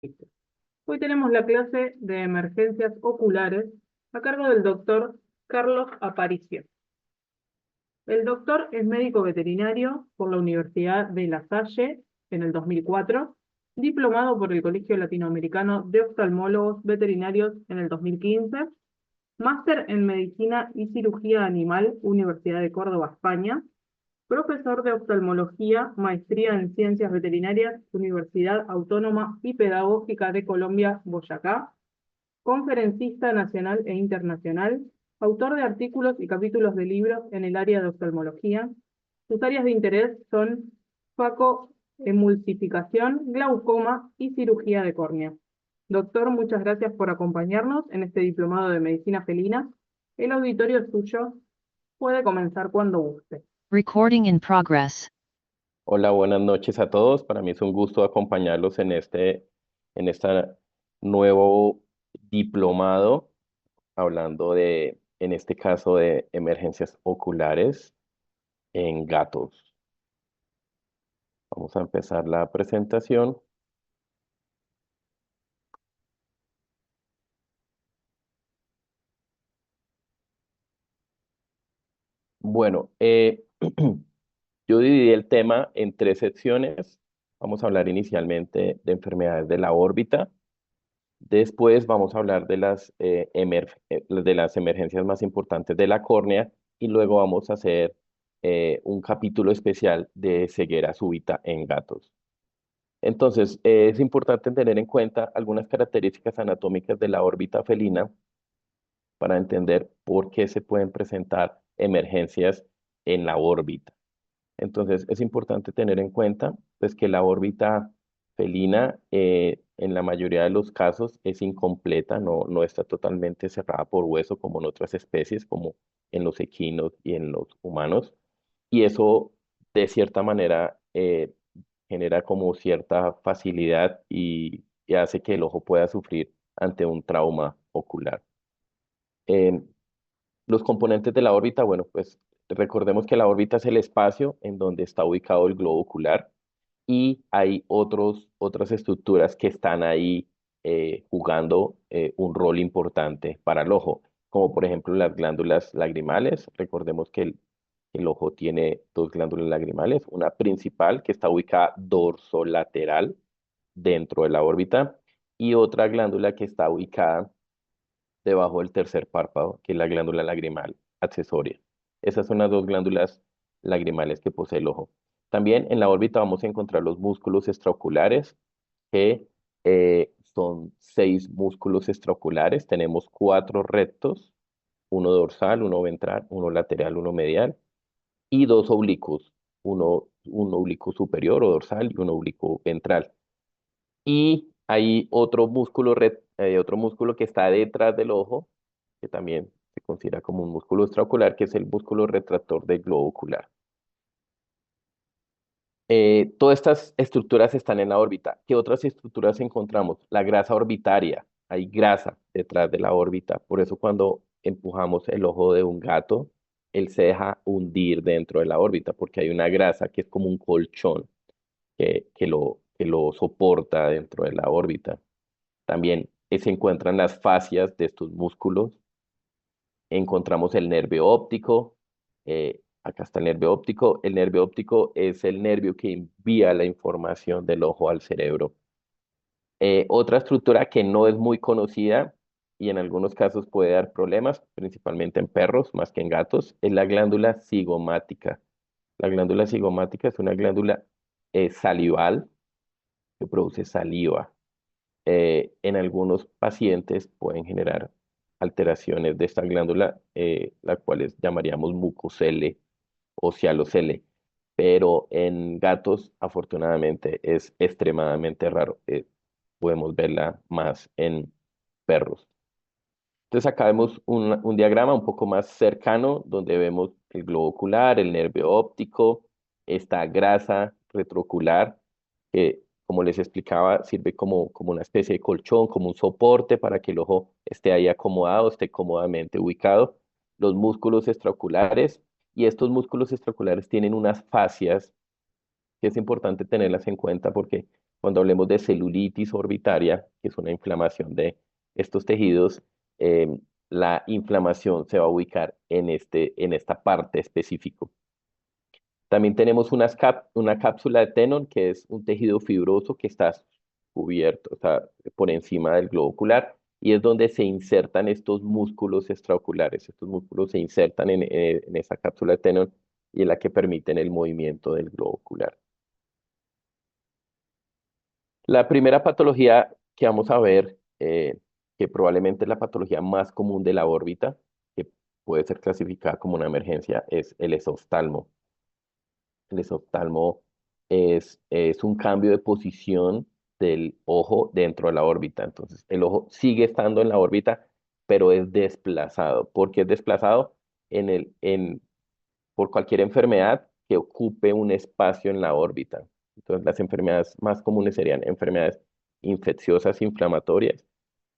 Listo. Hoy tenemos la clase de emergencias oculares a cargo del doctor Carlos Aparicio. El doctor es médico veterinario por la Universidad de La Salle en el 2004, diplomado por el Colegio Latinoamericano de Oftalmólogos Veterinarios en el 2015, máster en Medicina y Cirugía Animal, Universidad de Córdoba, España, profesor de oftalmología, maestría en ciencias veterinarias, Universidad Autónoma y Pedagógica de Colombia, Boyacá, conferencista nacional e internacional, autor de artículos y capítulos de libros en el área de oftalmología. Sus áreas de interés son facoemulsificación, glaucoma y cirugía de córnea. Doctor, muchas gracias por acompañarnos en este diplomado de medicina felina. El auditorio es suyo. Puede comenzar cuando guste. Recording in progress. Hola, buenas noches a todos. Para mí es un gusto acompañarlos en este nuevo diplomado, hablando en este caso, de emergencias oculares en gatos. Vamos a empezar la presentación. Bueno, yo dividí el tema en tres secciones. Vamos a hablar inicialmente de enfermedades de la órbita. Después vamos a hablar de las emergencias más importantes de la córnea y luego vamos a hacer un capítulo especial de ceguera súbita en gatos. Entonces, es importante tener en cuenta algunas características anatómicas de la órbita felina para entender por qué se pueden presentar emergencias en la órbita. Entonces, es importante tener en cuenta pues, que la órbita felina en la mayoría de los casos es incompleta, no está totalmente cerrada por hueso como en otras especies, como en los equinos y en los humanos. Y eso, de cierta manera, genera como cierta facilidad y hace que el ojo pueda sufrir ante un trauma ocular. Em, los componentes de la órbita, bueno, pues recordemos que la órbita es el espacio en donde está ubicado el globo ocular y hay otras estructuras que están ahí jugando un rol importante para el ojo, como por ejemplo las glándulas lagrimales. Recordemos que el ojo tiene dos glándulas lagrimales, una principal que está ubicada dorsolateral dentro de la órbita y otra glándula que está ubicada debajo del tercer párpado, que es la glándula lagrimal accesoria. Esas son las dos glándulas lagrimales que posee el ojo. También en la órbita vamos a encontrar los músculos extraoculares, que son 6 músculos extraoculares. Tenemos 4 rectos, uno dorsal, uno ventral, uno lateral, uno medial, y 2 oblicuos, un oblicuo superior o dorsal y un oblicuo ventral. Y hay otro músculo que está detrás del ojo, que también se considera como un músculo extraocular, que es el músculo retractor del globo ocular. Todas estas estructuras están en la órbita. ¿Qué otras estructuras encontramos? La grasa orbitaria. Hay grasa detrás de la órbita. Por eso cuando empujamos el ojo de un gato, él se deja hundir dentro de la órbita, porque hay una grasa que es como un colchón que lo soporta dentro de la órbita. También se encuentran las fascias de estos músculos. Encontramos el nervio óptico. Acá está el nervio óptico. El nervio óptico es el nervio que envía la información del ojo al cerebro. Otra estructura que no es muy conocida y en algunos casos puede dar problemas, principalmente en perros más que en gatos, es la glándula cigomática. La glándula cigomática es una glándula salival que produce saliva. En algunos pacientes pueden generar alteraciones de esta glándula, las cuales llamaríamos mucocele o cialocele, pero en gatos afortunadamente es extremadamente raro. Podemos verla más en perros. Entonces acá vemos un diagrama un poco más cercano donde vemos el globo ocular, el nervio óptico, esta grasa retroocular que, como les explicaba, sirve como una especie de colchón, como un soporte para que el ojo esté ahí acomodado, esté cómodamente ubicado. Los músculos extraoculares, y estos músculos extraoculares tienen unas fascias que es importante tenerlas en cuenta porque Cuando hablemos de celulitis orbitaria, que es una inflamación de estos tejidos, la inflamación se va a ubicar en esta parte específica. También tenemos una cápsula de Tenon, que es un tejido fibroso que está cubierto, está por encima del globo ocular, y es donde se insertan estos músculos extraoculares. Estos músculos se insertan en esa cápsula de Tenon y es la que permiten el movimiento del globo ocular. La primera patología que vamos a ver, que probablemente es la patología más común de la órbita, que puede ser clasificada como una emergencia, es el esoftalmo. El esoftalmo es un cambio de posición del ojo dentro de la órbita. Entonces, el ojo sigue estando en la órbita, pero es desplazado. ¿Por qué es desplazado? Por cualquier enfermedad que ocupe un espacio en la órbita. Entonces, las enfermedades más comunes serían enfermedades infecciosas, inflamatorias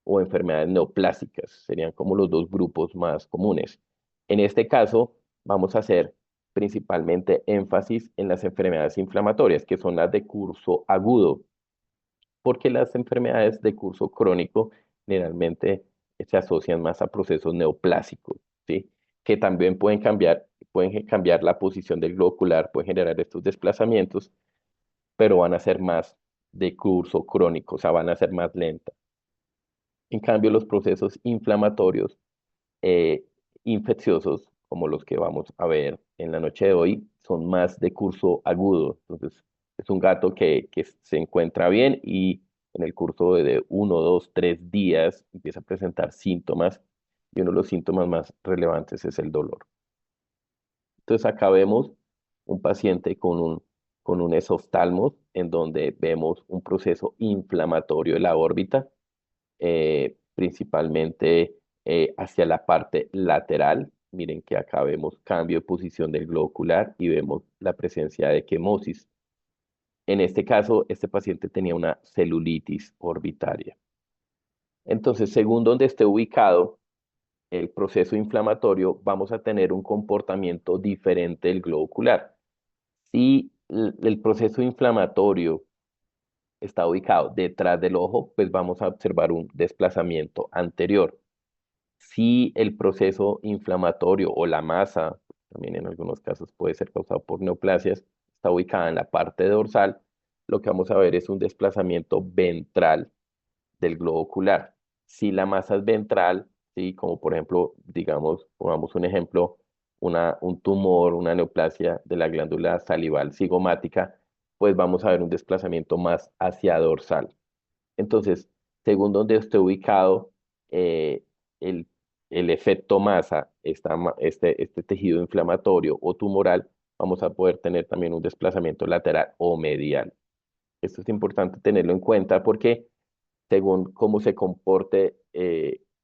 o enfermedades neoplásicas. Serían como los dos grupos más comunes. En este caso, vamos a hacer principalmente énfasis en las enfermedades inflamatorias, que son las de curso agudo, porque las enfermedades de curso crónico generalmente se asocian más a procesos neoplásicos, ¿sí? Que también pueden cambiar la posición del globo ocular, pueden generar estos desplazamientos, pero van a ser más de curso crónico, o sea, van a ser más lentas. En cambio, los procesos inflamatorios eh, infecciosos, como los que vamos a ver en la noche de hoy, son más de curso agudo. Entonces, es un gato que se encuentra bien y en el curso de 1, 2, 3 días empieza a presentar síntomas y uno de los síntomas más relevantes es el dolor. Entonces, acá vemos un paciente con un esoftalmos en donde vemos un proceso inflamatorio de la órbita principalmente hacia la parte lateral. Miren que acá vemos cambio de posición del globo ocular y vemos la presencia de quemosis. En este caso, este paciente tenía una celulitis orbitaria. Entonces, según donde esté ubicado el proceso inflamatorio, vamos a tener un comportamiento diferente del globo ocular. Si el proceso inflamatorio está ubicado detrás del ojo, pues vamos a observar un desplazamiento anterior. Si el proceso inflamatorio o la masa, también en algunos casos puede ser causado por neoplasias, está ubicada en la parte dorsal, lo que vamos a ver es un desplazamiento ventral del globo ocular. Si la masa es ventral, ¿sí? Como por ejemplo, digamos, pongamos un ejemplo, un tumor, una neoplasia de la glándula salival cigomática, pues vamos a ver un desplazamiento más hacia dorsal. Entonces, según donde esté ubicado eh, el, el efecto masa, este tejido inflamatorio o tumoral, vamos a poder tener también un desplazamiento lateral o medial. Esto es importante tenerlo en cuenta porque según cómo se comporte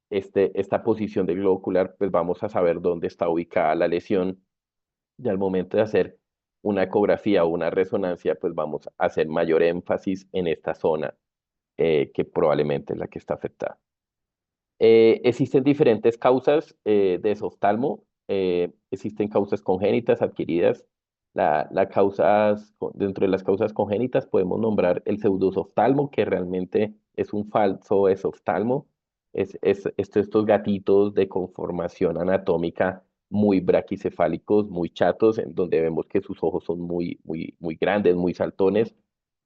esta posición del globo ocular, pues vamos a saber dónde está ubicada la lesión y al momento de hacer una ecografía o una resonancia, pues vamos a hacer mayor énfasis en esta zona que probablemente es la que está afectada. Existen diferentes causas de esoftalmo. Existen causas congénitas, adquiridas. Dentro de las causas congénitas podemos nombrar el pseudosoftalmo, que realmente es un falso esoftalmo. Estos gatitos de conformación anatómica muy braquicefálicos, muy chatos, en donde vemos que sus ojos son muy grandes, muy saltones.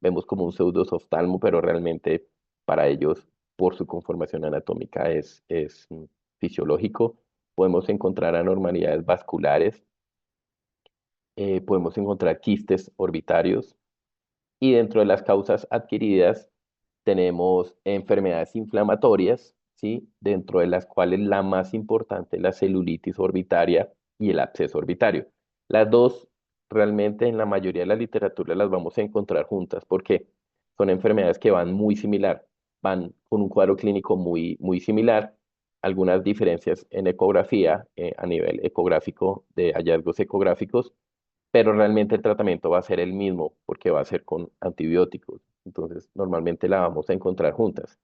Vemos como un pseudosoftalmo, pero realmente para ellos por su conformación anatómica es fisiológico. Podemos encontrar anormalidades vasculares, podemos encontrar quistes orbitarios y dentro de las causas adquiridas tenemos enfermedades inflamatorias, ¿sí? Dentro de las cuales la más importante es la celulitis orbitaria y el absceso orbitario. Las dos realmente en la mayoría de la literatura las vamos a encontrar juntas porque son enfermedades que van muy similar, van con un cuadro clínico muy similar, algunas diferencias en ecografía a nivel ecográfico de hallazgos ecográficos, pero realmente el tratamiento va a ser el mismo porque va a ser con antibióticos. Entonces, normalmente la vamos a encontrar juntas.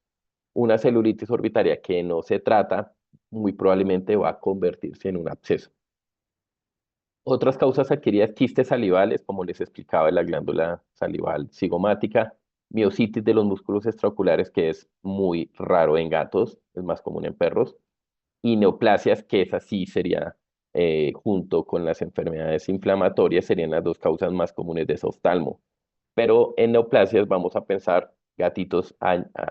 Una celulitis orbitaria que no se trata, muy probablemente va a convertirse en un absceso. Otras causas adquiridas, quistes salivales, como les explicaba, de la glándula salival cigomática, miositis de los músculos extraoculares, que es muy raro en gatos, es más común en perros, y neoplasias, que esa sí sería, junto con las enfermedades inflamatorias, serían las dos causas más comunes de ese oftalmo. Pero en neoplasias vamos a pensar gatitos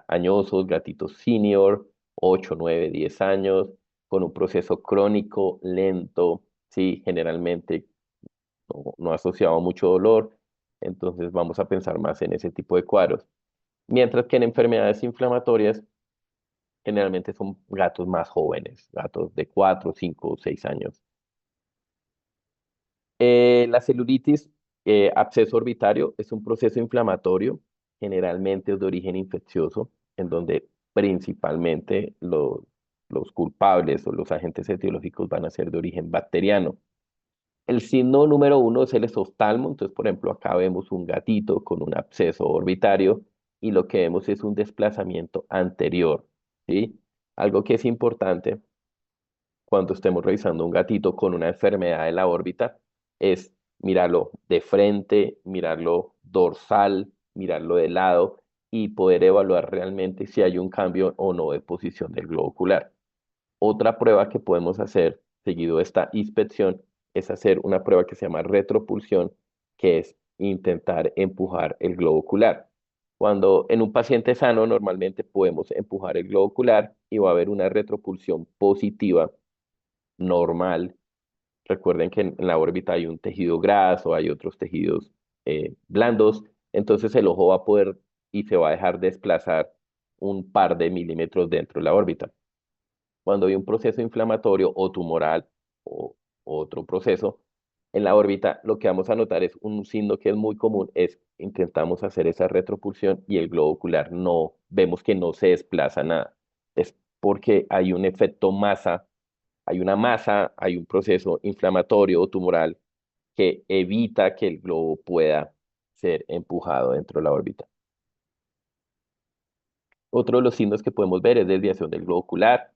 añosos, gatitos senior, 8, 9, 10 años, con un proceso crónico, lento, sí, generalmente no asociado a mucho dolor. Entonces vamos a pensar más en ese tipo de cuadros. Mientras que en enfermedades inflamatorias, generalmente son gatos más jóvenes, gatos de 4, 5, 6 años. La celulitis, absceso orbitario, es un proceso inflamatorio, generalmente es de origen infeccioso, en donde principalmente los culpables o los agentes etiológicos van a ser de origen bacteriano. El signo número uno es el esoftalmo. Entonces, por ejemplo, acá vemos un gatito con un absceso orbitario y lo que vemos es un desplazamiento anterior, ¿sí? Algo que es importante cuando estemos revisando un gatito con una enfermedad de la órbita es mirarlo de frente, mirarlo dorsal, mirarlo de lado y poder evaluar realmente si hay un cambio o no de posición del globo ocular. Otra prueba que podemos hacer seguido de esta inspección es hacer una prueba que se llama retropulsión, que es intentar empujar el globo ocular. Cuando en un paciente sano normalmente podemos empujar el globo ocular y va a haber una retropulsión positiva normal. Recuerden que en la órbita hay un tejido graso, hay otros tejidos blandos, entonces el ojo va a poder y se va a dejar desplazar un par de milímetros dentro de la órbita. Cuando hay un proceso inflamatorio o tumoral o otro proceso en la órbita, lo que vamos a notar es un signo que es muy común, es intentamos hacer esa retropulsión y el globo ocular no, vemos que no se desplaza nada. Es porque hay un efecto masa, hay una masa, hay un proceso inflamatorio o tumoral que evita que el globo pueda ser empujado dentro de la órbita. Otro de los signos que podemos ver es desviación del globo ocular,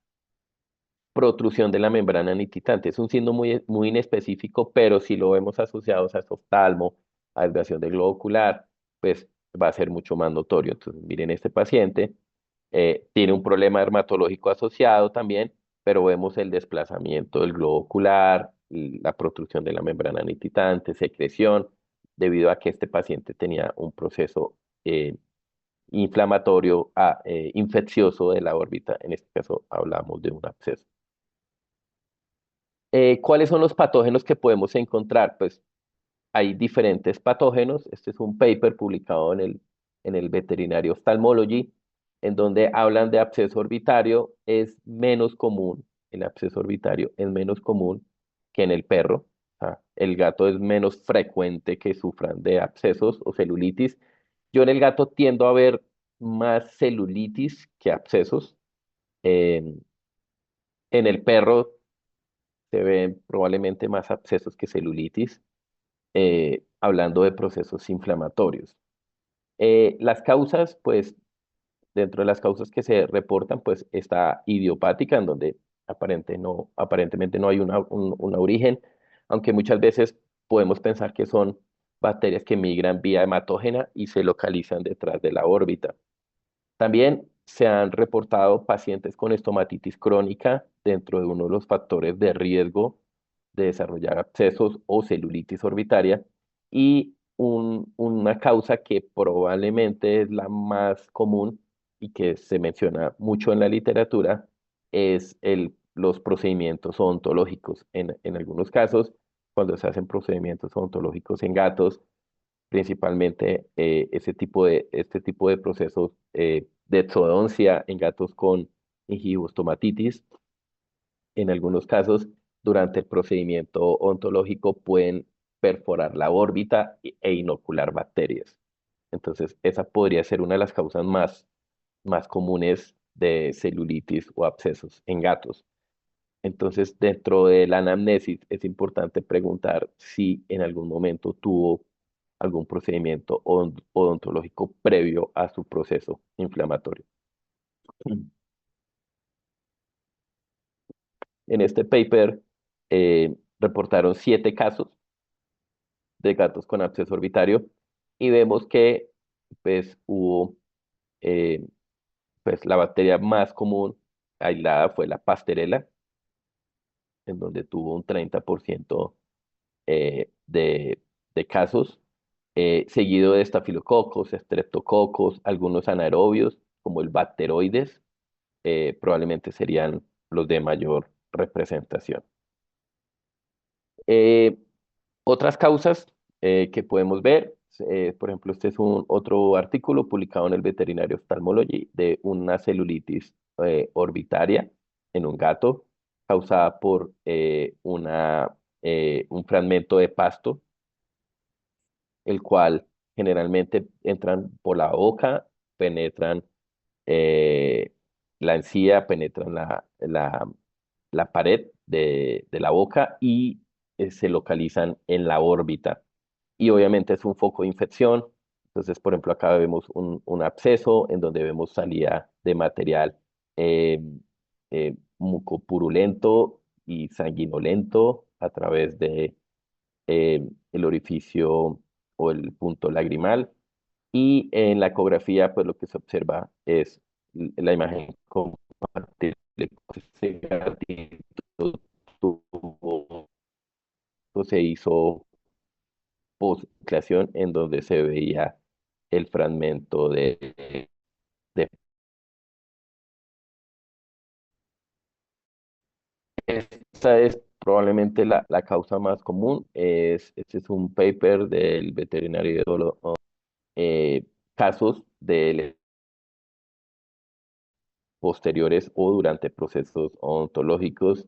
protrusión de la membrana nititante. Es un signo muy inespecífico, pero si lo vemos asociados a oftalmo, a desviación del globo ocular, pues va a ser mucho más notorio. Entonces, miren, este paciente tiene un problema dermatológico asociado también, pero vemos el desplazamiento del globo ocular, la protrusión de la membrana nititante, secreción, debido a que este paciente tenía un proceso inflamatorio, infeccioso de la órbita. En este caso hablamos de un absceso. ¿Cuáles son los patógenos que podemos encontrar? Pues hay diferentes patógenos. Este es un paper publicado en el Veterinary Ophthalmology, en donde hablan de absceso orbitario. Es menos común, el absceso orbitario es menos común que en el perro. El gato es menos frecuente que sufran de abscesos o celulitis. Yo en el gato tiendo a ver más celulitis que abscesos. En en el perro se ven probablemente más abscesos que celulitis, hablando de procesos inflamatorios. Las causas, pues, dentro de las causas que se reportan, pues, está idiopática, en donde aparentemente no hay un origen, aunque muchas veces podemos pensar que son bacterias que migran vía hematógena y se localizan detrás de la órbita. También se han reportado pacientes con estomatitis crónica dentro de uno de los factores de riesgo de desarrollar abscesos o celulitis orbitaria, y una causa que probablemente es la más común y que se menciona mucho en la literatura es los procedimientos odontológicos. En algunos casos, cuando se hacen procedimientos odontológicos en gatos, principalmente este tipo de procesos de exodoncia en gatos con gingivostomatitis. En algunos casos, durante el procedimiento odontológico pueden perforar la órbita e inocular bacterias. Entonces, esa podría ser una de las causas más comunes de celulitis o abscesos en gatos. Entonces, dentro de la anamnesis es importante preguntar si en algún momento tuvo algún procedimiento odontológico previo a su proceso inflamatorio. En este paper reportaron 7 casos de gatos con absceso orbitario y vemos que pues hubo, eh, pues la bacteria más común aislada fue la Pasteurella, en donde tuvo un 30% de casos, seguido de estafilococos, estreptococos, algunos anaerobios, como el Bacteroides, probablemente serían los de mayor representación. Eh, Otras causas que podemos ver, por ejemplo, este es otro artículo publicado en el Veterinary Ophthalmology de una celulitis orbitaria en un gato causada por un fragmento de pasto, el cual generalmente entran por la boca, penetran eh, la encía, penetran la pared de la boca y se localizan en la órbita. Y obviamente es un foco de infección. Entonces, por ejemplo, acá vemos un absceso en donde vemos salida de material eh, mucopurulento y sanguinolento a través de el orificio o el punto lagrimal. Y en la ecografía, pues lo que se observa es la imagen compatible con ese gatito tuvo, se hizo postclación en donde se veía el fragmento de- esta es probablemente la causa más común. Este es un paper del veterinario eh, casos de posteriores o durante procesos odontológicos.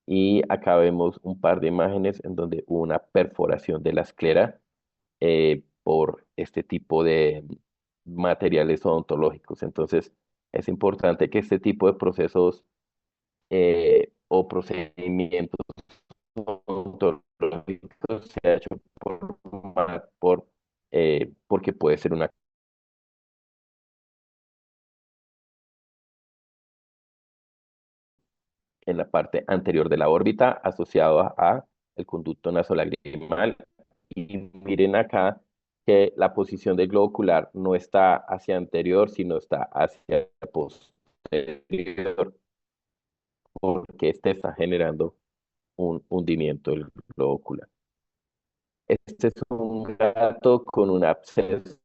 Y acá vemos un par de imágenes en donde hubo una perforación de la esclera por este tipo de materiales odontológicos. Entonces, es importante que este tipo de procesos o procedimientos odontológicos sea hecho porque puede ser una en la parte anterior de la órbita asociado a el conducto nasolagrimal. Y miren acá que la posición del globo ocular no está hacia anterior, sino está hacia posterior, porque este está generando un hundimiento del globo ocular. Este es un gato con un absceso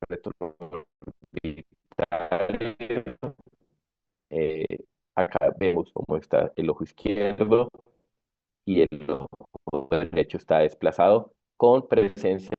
retroorbitario. Eh, Acá vemos cómo está el ojo izquierdo y el ojo derecho está desplazado con presencia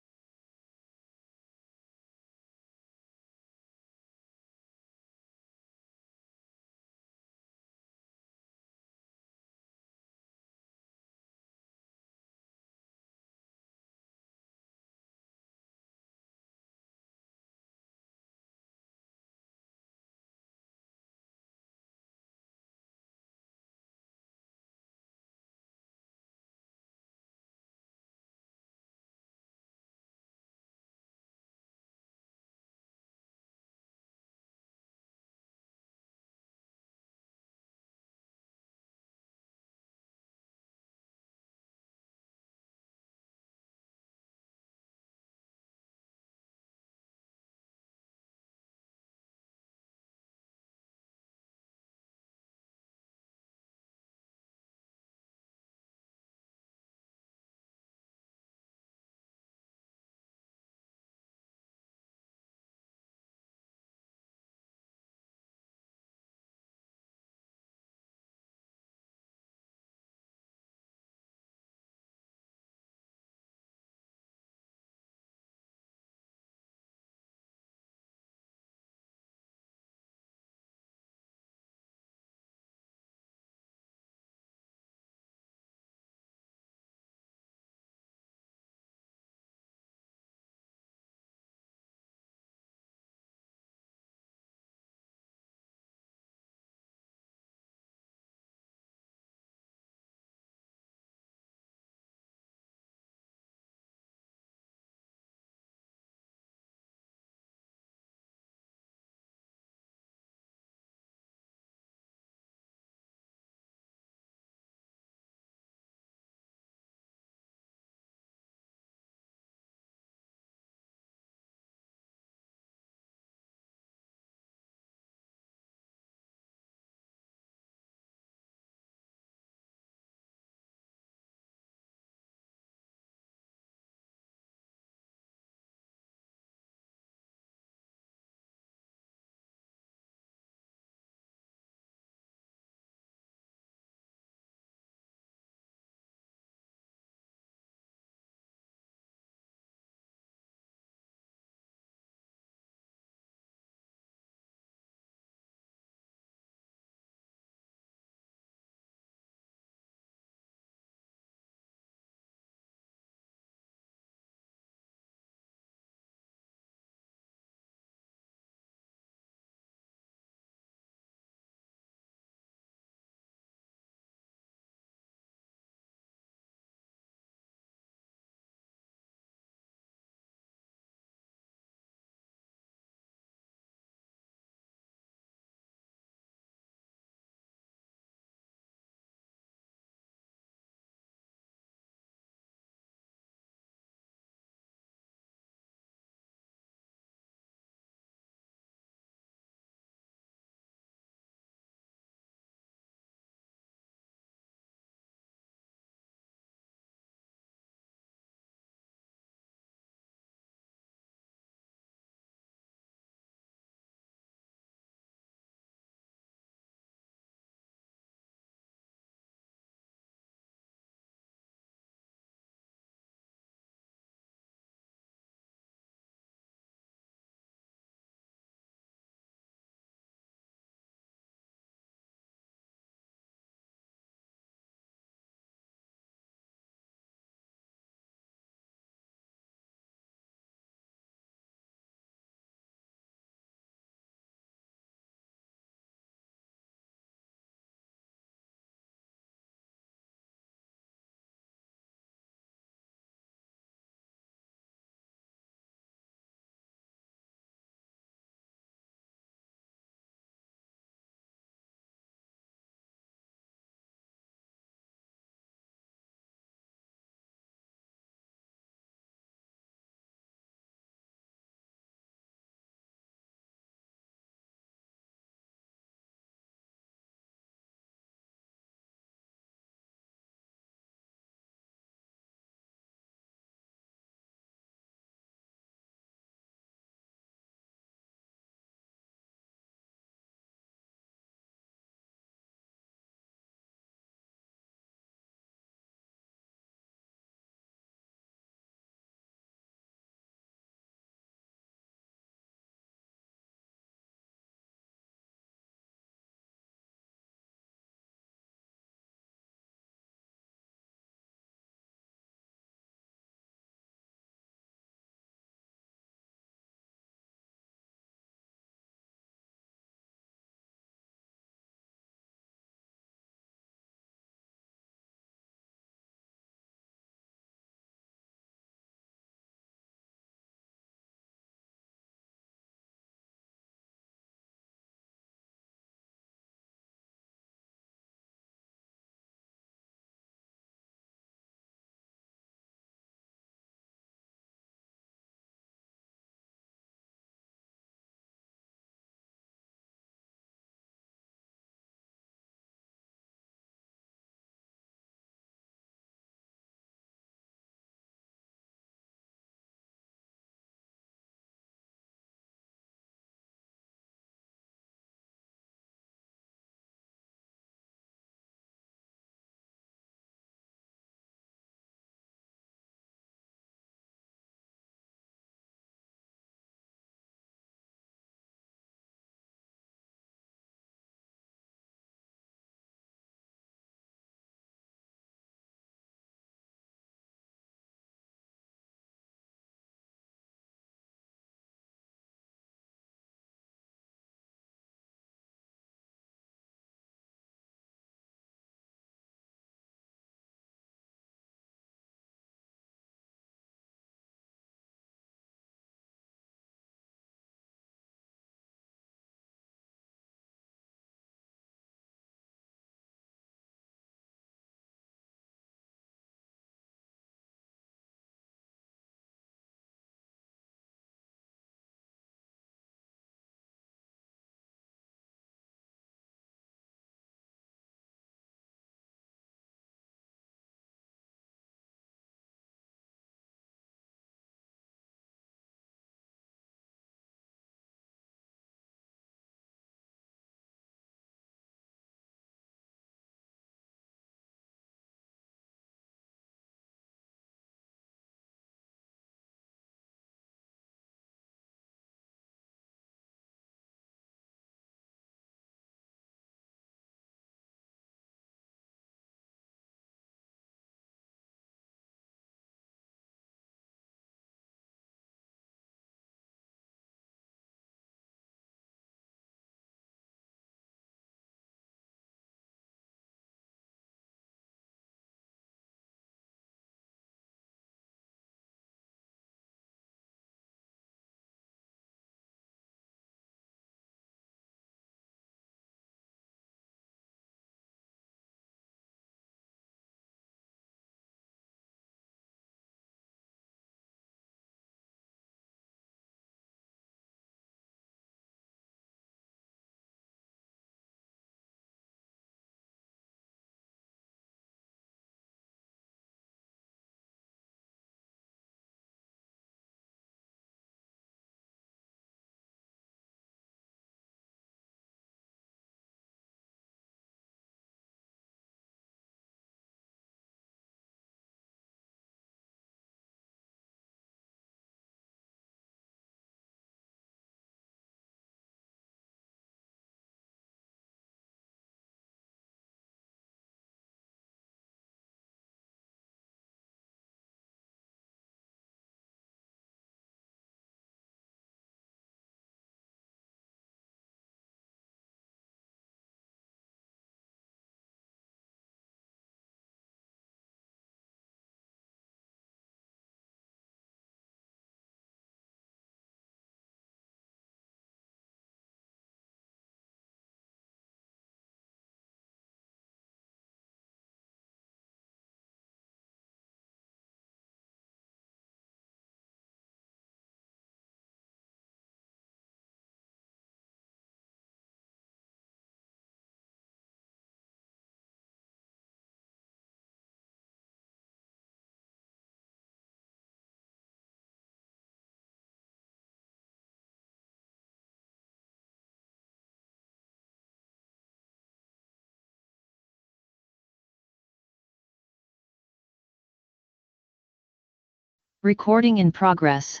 Recording in progress.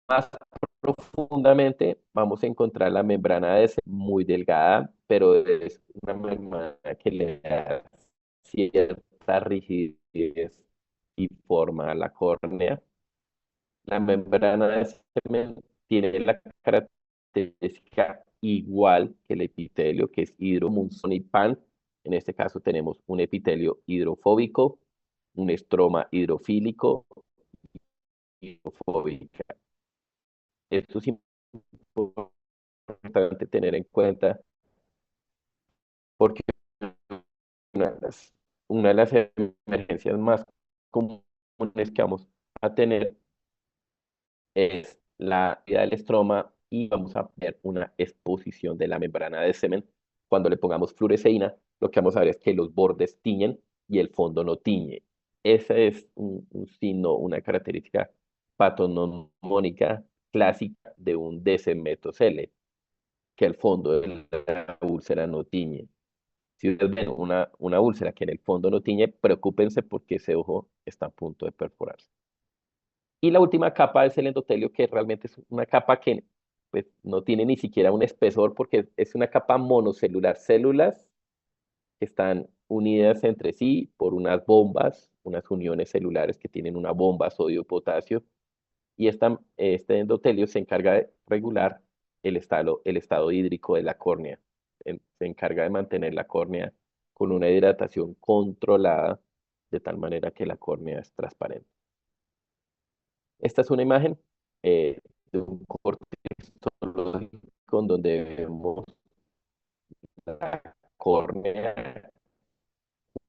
Más profundamente vamos a encontrar la membrana de muy delgada, pero es una membrana que le da cierta rigidez y forma a la córnea. La membrana de semen tiene la característica igual que el epitelio, que es hidromunzón y pan. En este caso tenemos un epitelio hidrofóbico, un estroma hidrofílico y hidrofóbica. Esto es importante tener en cuenta porque una de las emergencias más comunes que vamos a tener es la vida del estroma y vamos a ver una exposición de la membrana de semen. Cuando le pongamos fluoresceína, lo que vamos a ver es que los bordes tiñen y el fondo no tiñe. Ese es un signo, una característica patognomónica clásica de un DC-metocele, que el fondo de la úlcera no tiñe. Si ustedes ven una úlcera que en el fondo no tiñe, preocúpense porque ese ojo está a punto de perforarse. Y la última capa es el endotelio, que realmente es una capa que pues, no tiene ni siquiera un espesor porque es una capa monocelular. Células que están unidas entre sí por unas bombas, unas uniones celulares que tienen una bomba sodio-potasio. Y este endotelio se encarga de regular el estado hídrico de la córnea. Se encarga de mantener la córnea con una hidratación controlada de tal manera que la córnea es transparente. Esta es una imagen de un corte histológico en donde vemos la córnea,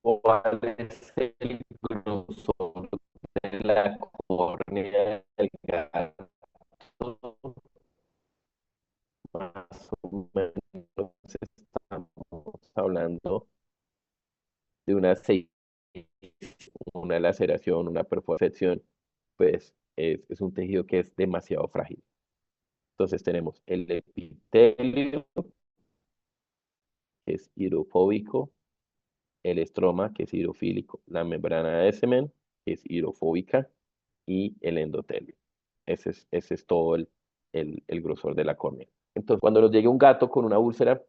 cuál es el grosor de la córnea del gato, más o menos estamos hablando de una laceración, una perforación, pues es un tejido que es demasiado frágil. Entonces tenemos el epitelio, que es hidrofóbico, el estroma, que es hidrofílico, la membrana de semen, que es hidrofóbica, y el endotelio. Ese es todo el grosor de la córnea. Entonces, cuando nos llegue un gato con una úlcera,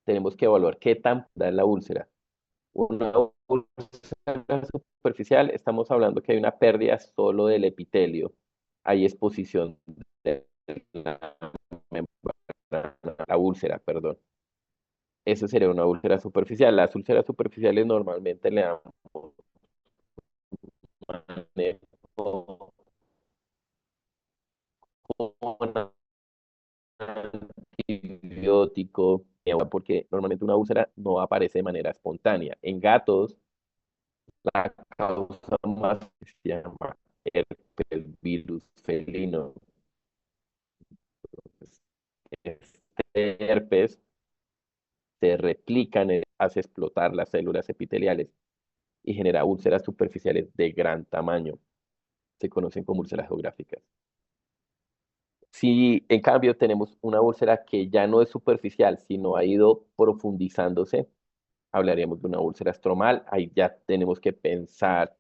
tenemos que evaluar qué tan da la úlcera. Una úlcera superficial, estamos hablando que hay una pérdida solo del epitelio. Hay exposición de la membrana, la úlcera, perdón. Eso sería una úlcera superficial. Las úlceras superficiales normalmente le damos manejo con antibiótico, porque normalmente una úlcera no aparece de manera espontánea. En gatos, la causa más se llama herpes virus felino. Este herpes se replica, hace explotar las células epiteliales y genera úlceras superficiales de gran tamaño. Se conocen como úlceras geográficas. Si en cambio tenemos una úlcera que ya no es superficial, sino ha ido profundizándose, hablaríamos de una úlcera estromal. Ahí ya tenemos que pensar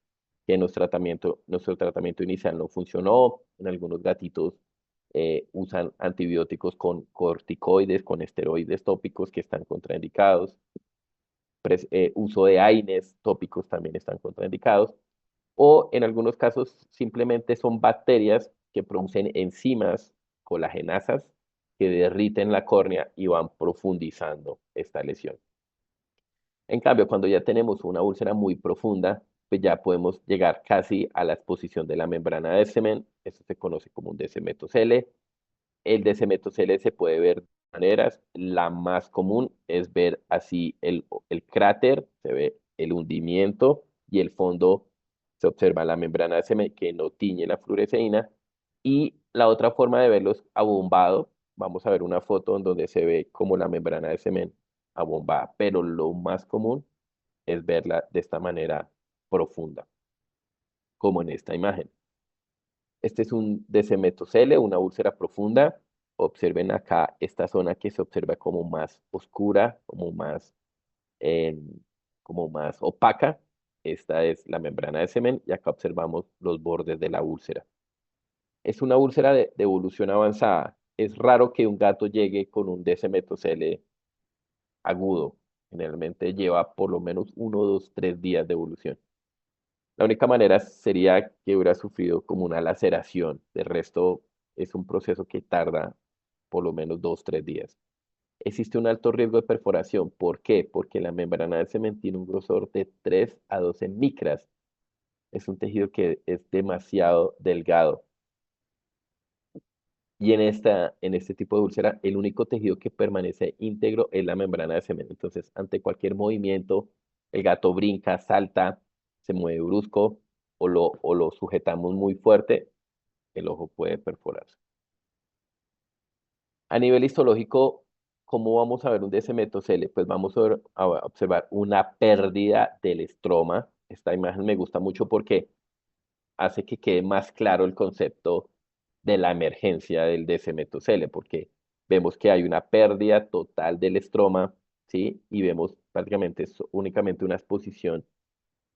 que nuestro tratamiento inicial no funcionó. En algunos gatitos usan antibióticos con corticoides, con esteroides tópicos que están contraindicados. Uso de AINES tópicos también están contraindicados. O en algunos casos simplemente son bacterias que producen enzimas colagenasas que derriten la córnea y van profundizando esta lesión. En cambio, cuando ya tenemos una úlcera muy profunda, pues ya podemos llegar casi a la exposición de la membrana de semen. Esto se conoce como un DC-metocele. El DC-metocele se puede ver de maneras. La más común es ver así el cráter, se ve el hundimiento y el fondo se observa la membrana de semen que no tiñe la fluoresceína. Y la otra forma de verlo es abombado. Vamos a ver una foto en donde se ve como la membrana de semen abombada, pero lo más común es verla de esta manera profunda, como en esta imagen. Este es un DC-metocele, una úlcera profunda. Observen acá esta zona que se observa como más oscura, eh, como más opaca. Esta es la membrana de semen y acá observamos los bordes de la úlcera. Es una úlcera de evolución avanzada. Es raro que un gato llegue con un DSM-2L agudo. Generalmente lleva por lo menos 1, 2, 3 días de evolución. La única manera sería que hubiera sufrido como una laceración. De resto, es un proceso que tarda por lo menos 2, 3 días. Existe un alto riesgo de perforación. ¿Por qué? Porque la membrana del semen tiene un grosor de 3 a 12 micras. Es un tejido que es demasiado delgado. Y en este tipo de úlcera, el único tejido que permanece íntegro es la membrana de semen. Entonces, ante cualquier movimiento, el gato brinca, salta, se mueve brusco o lo sujetamos muy fuerte, el ojo puede perforarse. A nivel histológico, ¿cómo vamos a ver un DSM-2L? Pues vamos a observar una pérdida del estroma. Esta imagen me gusta mucho porque hace que quede más claro el concepto de la emergencia del DSM-2L, porque vemos que hay una pérdida total del estroma, ¿sí? Y vemos prácticamente únicamente una exposición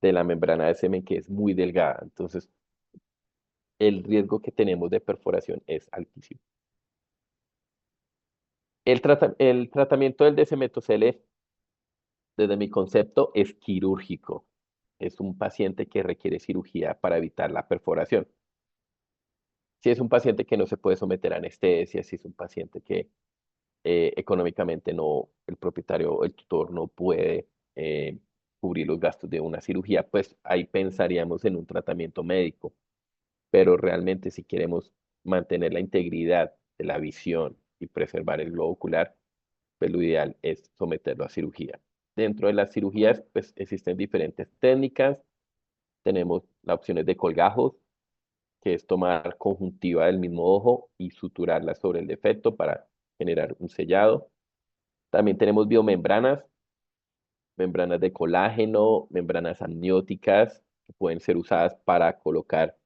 de la membrana de semen que es muy delgada. Entonces, el riesgo que tenemos de perforación es altísimo. El tratamiento del DSM-2L, desde mi concepto, es quirúrgico. Es un paciente que requiere cirugía para evitar la perforación. Si es un paciente que no se puede someter a anestesia, si es un paciente que económicamente no, el propietario o el tutor no puede eh, cubrir los gastos de una cirugía, pues ahí pensaríamos en un tratamiento médico. Pero realmente si queremos mantener la integridad de la visión y preservar el globo ocular, pues lo ideal es someterlo a cirugía. Dentro de las cirugías, pues existen diferentes técnicas. Tenemos las opciones de colgajos, que es tomar conjuntiva del mismo ojo y suturarla sobre el defecto para generar un sellado. También tenemos biomembranas, membranas de colágeno, membranas amnióticas que pueden ser usadas para colocar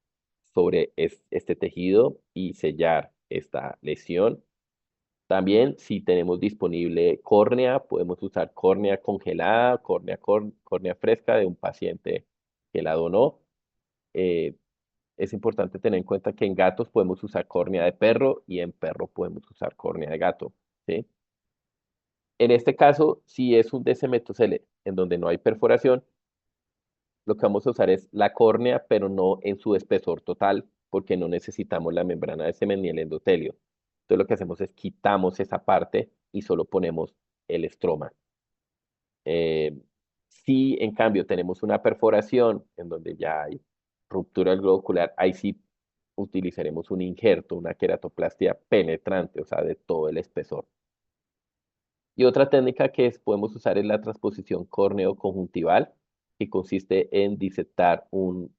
sobre este tejido y sellar esta lesión. También, si tenemos disponible córnea, podemos usar córnea congelada, córnea fresca de un paciente que la donó. Eh, es importante tener en cuenta que en gatos podemos usar córnea de perro y en perro podemos usar córnea de gato, ¿sí? En este caso, si es un DSM-2L en donde no hay perforación, lo que vamos a usar es la córnea, pero no en su espesor total, porque no necesitamos la membrana de semen ni el endotelio. Entonces lo que hacemos es quitamos esa parte y solo ponemos el estroma. Eh, si en cambio tenemos una perforación en donde ya hay ruptura del globo ocular, ahí sí utilizaremos un injerto, una queratoplastia penetrante, o sea, de todo el espesor. Y otra técnica que podemos usar es la transposición córneo-conjuntival, que consiste en disectar un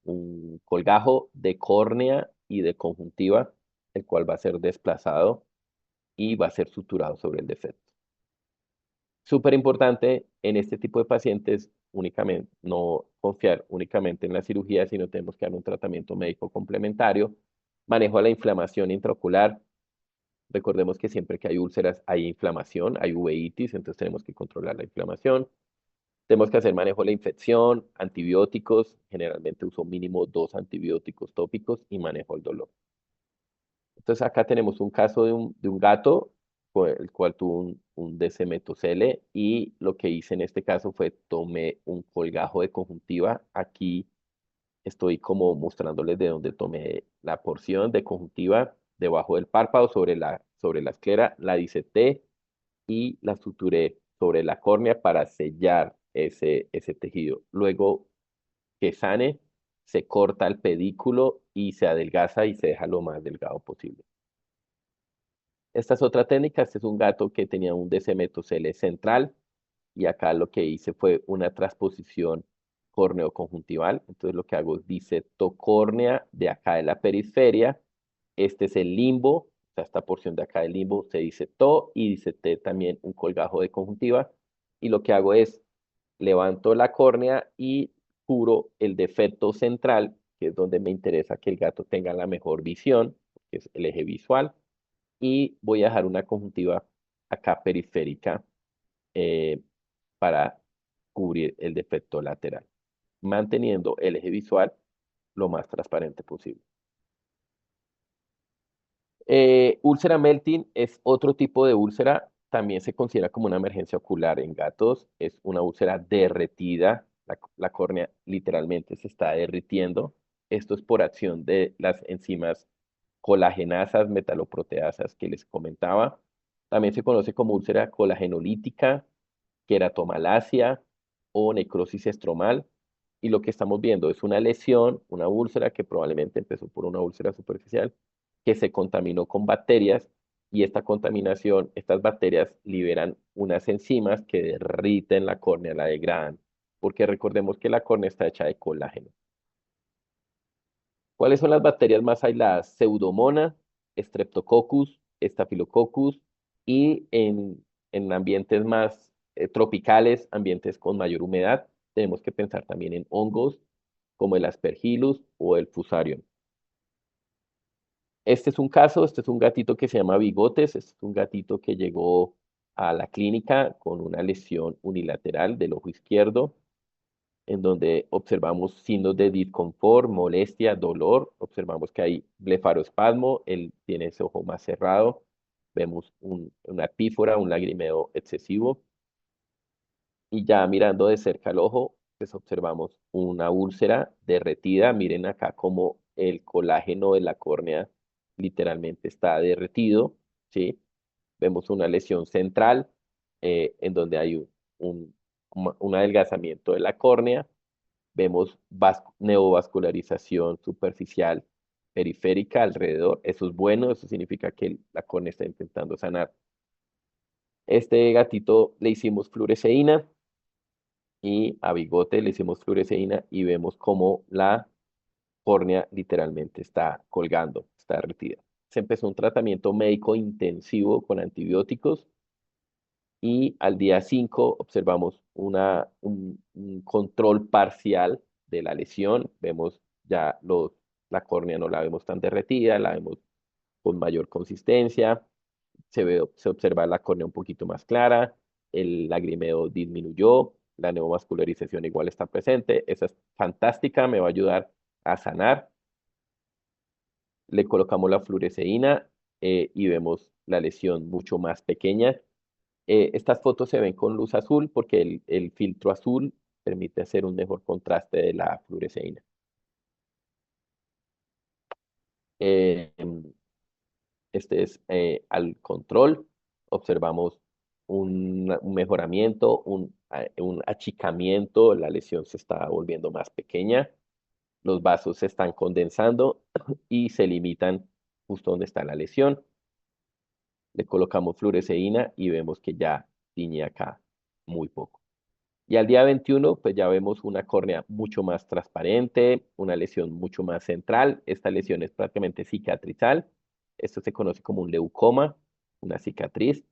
colgajo de córnea y de conjuntiva, el cual va a ser desplazado y va a ser suturado sobre el defecto. Súper importante en este tipo de pacientes, únicamente, no confiar únicamente en la cirugía, sino tenemos que dar un tratamiento médico complementario, manejo de la inflamación intraocular. Recordemos que siempre que hay úlceras hay inflamación, hay uveitis, entonces tenemos que controlar la inflamación. Tenemos que hacer manejo de la infección, antibióticos, generalmente uso mínimo 2 antibióticos tópicos y manejo el dolor. Entonces acá tenemos un caso de un gato, el cual tuvo un DSM-2L y lo que hice en este caso fue tomé un colgajo de conjuntiva. Aquí estoy como mostrándoles de dónde tomé la porción de conjuntiva debajo del párpado sobre la esclera, la disecté y la suturé sobre la córnea para sellar ese tejido. Luego que sane, se corta el pedículo y se adelgaza y se deja lo más delgado posible. Esta es otra técnica. Este es un gato que tenía un DSM-2L central y acá lo que hice fue una transposición córneo-conjuntival. Entonces lo que hago es disecto córnea de acá de la periferia. Este es el limbo, o sea, esta porción de acá del limbo se disectó y disecté también un colgajo de conjuntiva. Y lo que hago es levanto la córnea y cubro el defecto central, que es donde me interesa que el gato tenga la mejor visión, que es el eje visual, y voy a dejar una conjuntiva acá periférica eh, para cubrir el defecto lateral. manteniendo el eje visual lo más transparente posible. Úlcera melting es otro tipo de úlcera, también se considera como una emergencia ocular en gatos, es una úlcera derretida, la córnea literalmente se está derritiendo, esto es por acción de las enzimas colagenasas, metaloproteasas que les comentaba, también se conoce como úlcera colagenolítica, queratomalacia o necrosis estromal, y lo que estamos viendo es una lesión, una úlcera que probablemente empezó por una úlcera superficial, que se contaminó con bacterias y esta contaminación, estas bacterias liberan unas enzimas que derriten la córnea, la degradan, porque recordemos que la córnea está hecha de colágeno. ¿Cuáles son las bacterias más aisladas? Pseudomonas, Streptococcus, Staphylococcus y en ambientes más tropicales, ambientes con mayor humedad, tenemos que pensar también en hongos como el Aspergillus o el Fusarium. Este es un caso, este es un gatito que se llama Bigotes, este es un gatito que llegó a la clínica con una lesión unilateral del ojo izquierdo, en donde observamos signos de disconfort, molestia, dolor, observamos que hay blefaroespasmo, él tiene ese ojo más cerrado, vemos una epífora, un lagrimeo excesivo, y ya mirando de cerca el ojo, pues observamos una úlcera derretida. Miren acá como el colágeno de la córnea literalmente está derretido, ¿sí? Vemos una lesión central en donde hay un, un adelgazamiento de la córnea. Vemos neovascularización superficial periférica alrededor. Eso es bueno, eso significa que la córnea está intentando sanar. Este gatito le hicimos fluoresceína y a Bigote le hicimos fluoresceína y vemos como la córnea literalmente está colgando, está derretida. Se empezó un tratamiento médico intensivo con antibióticos y al día 5 observamos un control parcial de la lesión. Vemos ya la córnea no la vemos tan derretida, la vemos con mayor consistencia, se observa la córnea un poquito más clara, el lagrimeo disminuyó, la neovascularización igual está presente, esa es fantástica, me va a ayudar a sanar. Le colocamos la fluoresceína y vemos la lesión mucho más pequeña. Estas fotos se ven con luz azul porque el filtro azul permite hacer un mejor contraste de la fluoresceína. Eh, Este es al control. Observamos un mejoramiento, un achicamiento, la lesión se está volviendo más pequeña, los vasos se están condensando y se limitan justo donde está la lesión. Le colocamos fluoresceína y vemos que ya tiñe acá muy poco. Y al día 21, pues ya vemos una córnea mucho más transparente, una lesión mucho más central. Esta lesión es prácticamente cicatrizal. Esto se conoce como un leucoma, una cicatriz.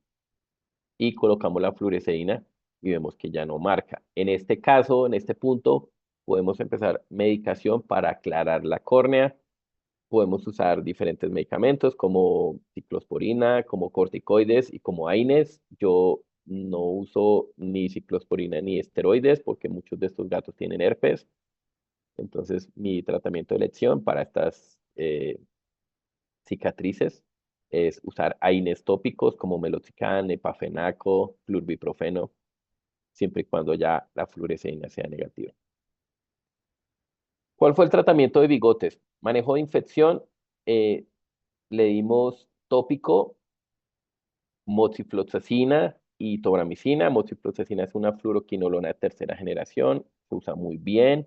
Y colocamos la fluoresceína y vemos que ya no marca. En este caso, en este punto, podemos empezar medicación para aclarar la córnea. Podemos usar diferentes medicamentos como ciclosporina, como corticoides y como AINES. Yo no uso ni ciclosporina ni esteroides porque muchos de estos gatos tienen herpes. Entonces, mi tratamiento de elección para estas cicatrices es usar AINES tópicos como meloxicam, epafenaco, flurbiprofeno, siempre y cuando ya la fluoresceína sea negativa. ¿Cuál fue el tratamiento de bigotes? Manejo de infección, eh, le dimos tópico, moxifloxacina y tobramicina. Moxifloxacina es una fluoroquinolona de tercera generación, se usa muy bien,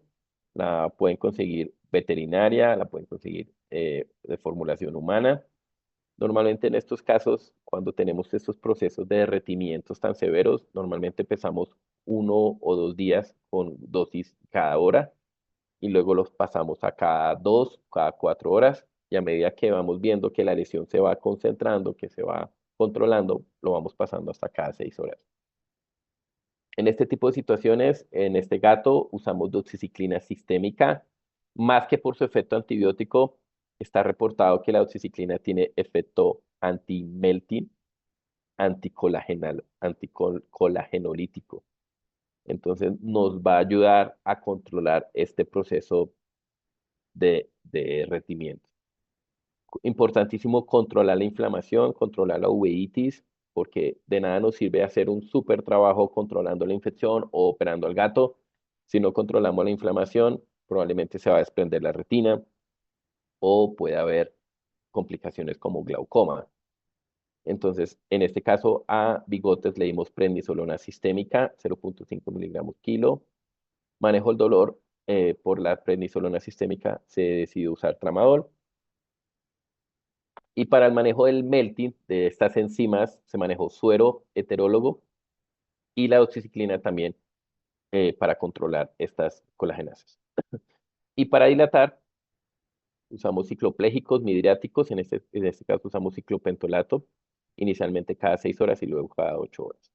la pueden conseguir veterinaria, la pueden conseguir de formulación humana. Normalmente en estos casos, cuando tenemos estos procesos de derretimientos tan severos, normalmente empezamos 1 o 2 días con dosis cada hora y luego los pasamos a cada 2, cada 4 horas y a medida que vamos viendo que la lesión se va concentrando, que se va controlando, lo vamos pasando hasta cada 6 horas. En este tipo de situaciones, en este gato usamos doxiciclina sistémica, más que por su efecto antibiótico, está reportado que la doxiciclina tiene efecto anti-melting, anticolagenolítico. Entonces nos va a ayudar a controlar este proceso de derretimiento. Importantísimo controlar la inflamación, controlar la uveitis, porque de nada nos sirve hacer un súper trabajo controlando la infección o operando al gato. Si no controlamos la inflamación, probablemente se va a desprender la retina o puede haber complicaciones como glaucoma. Entonces, en este caso, a bigotes le dimos prednisolona sistémica, 0.5 miligramos kilo. Manejo el dolor por la prednisolona sistémica, se decidió usar tramadol. Y para el manejo del melting de estas enzimas se manejó suero heterólogo y la doxiciclina también para controlar estas colagenasas. Y para dilatar usamos cicloplégicos midriáticos, en este caso usamos ciclopentolato, inicialmente cada 6 horas y luego cada 8 horas.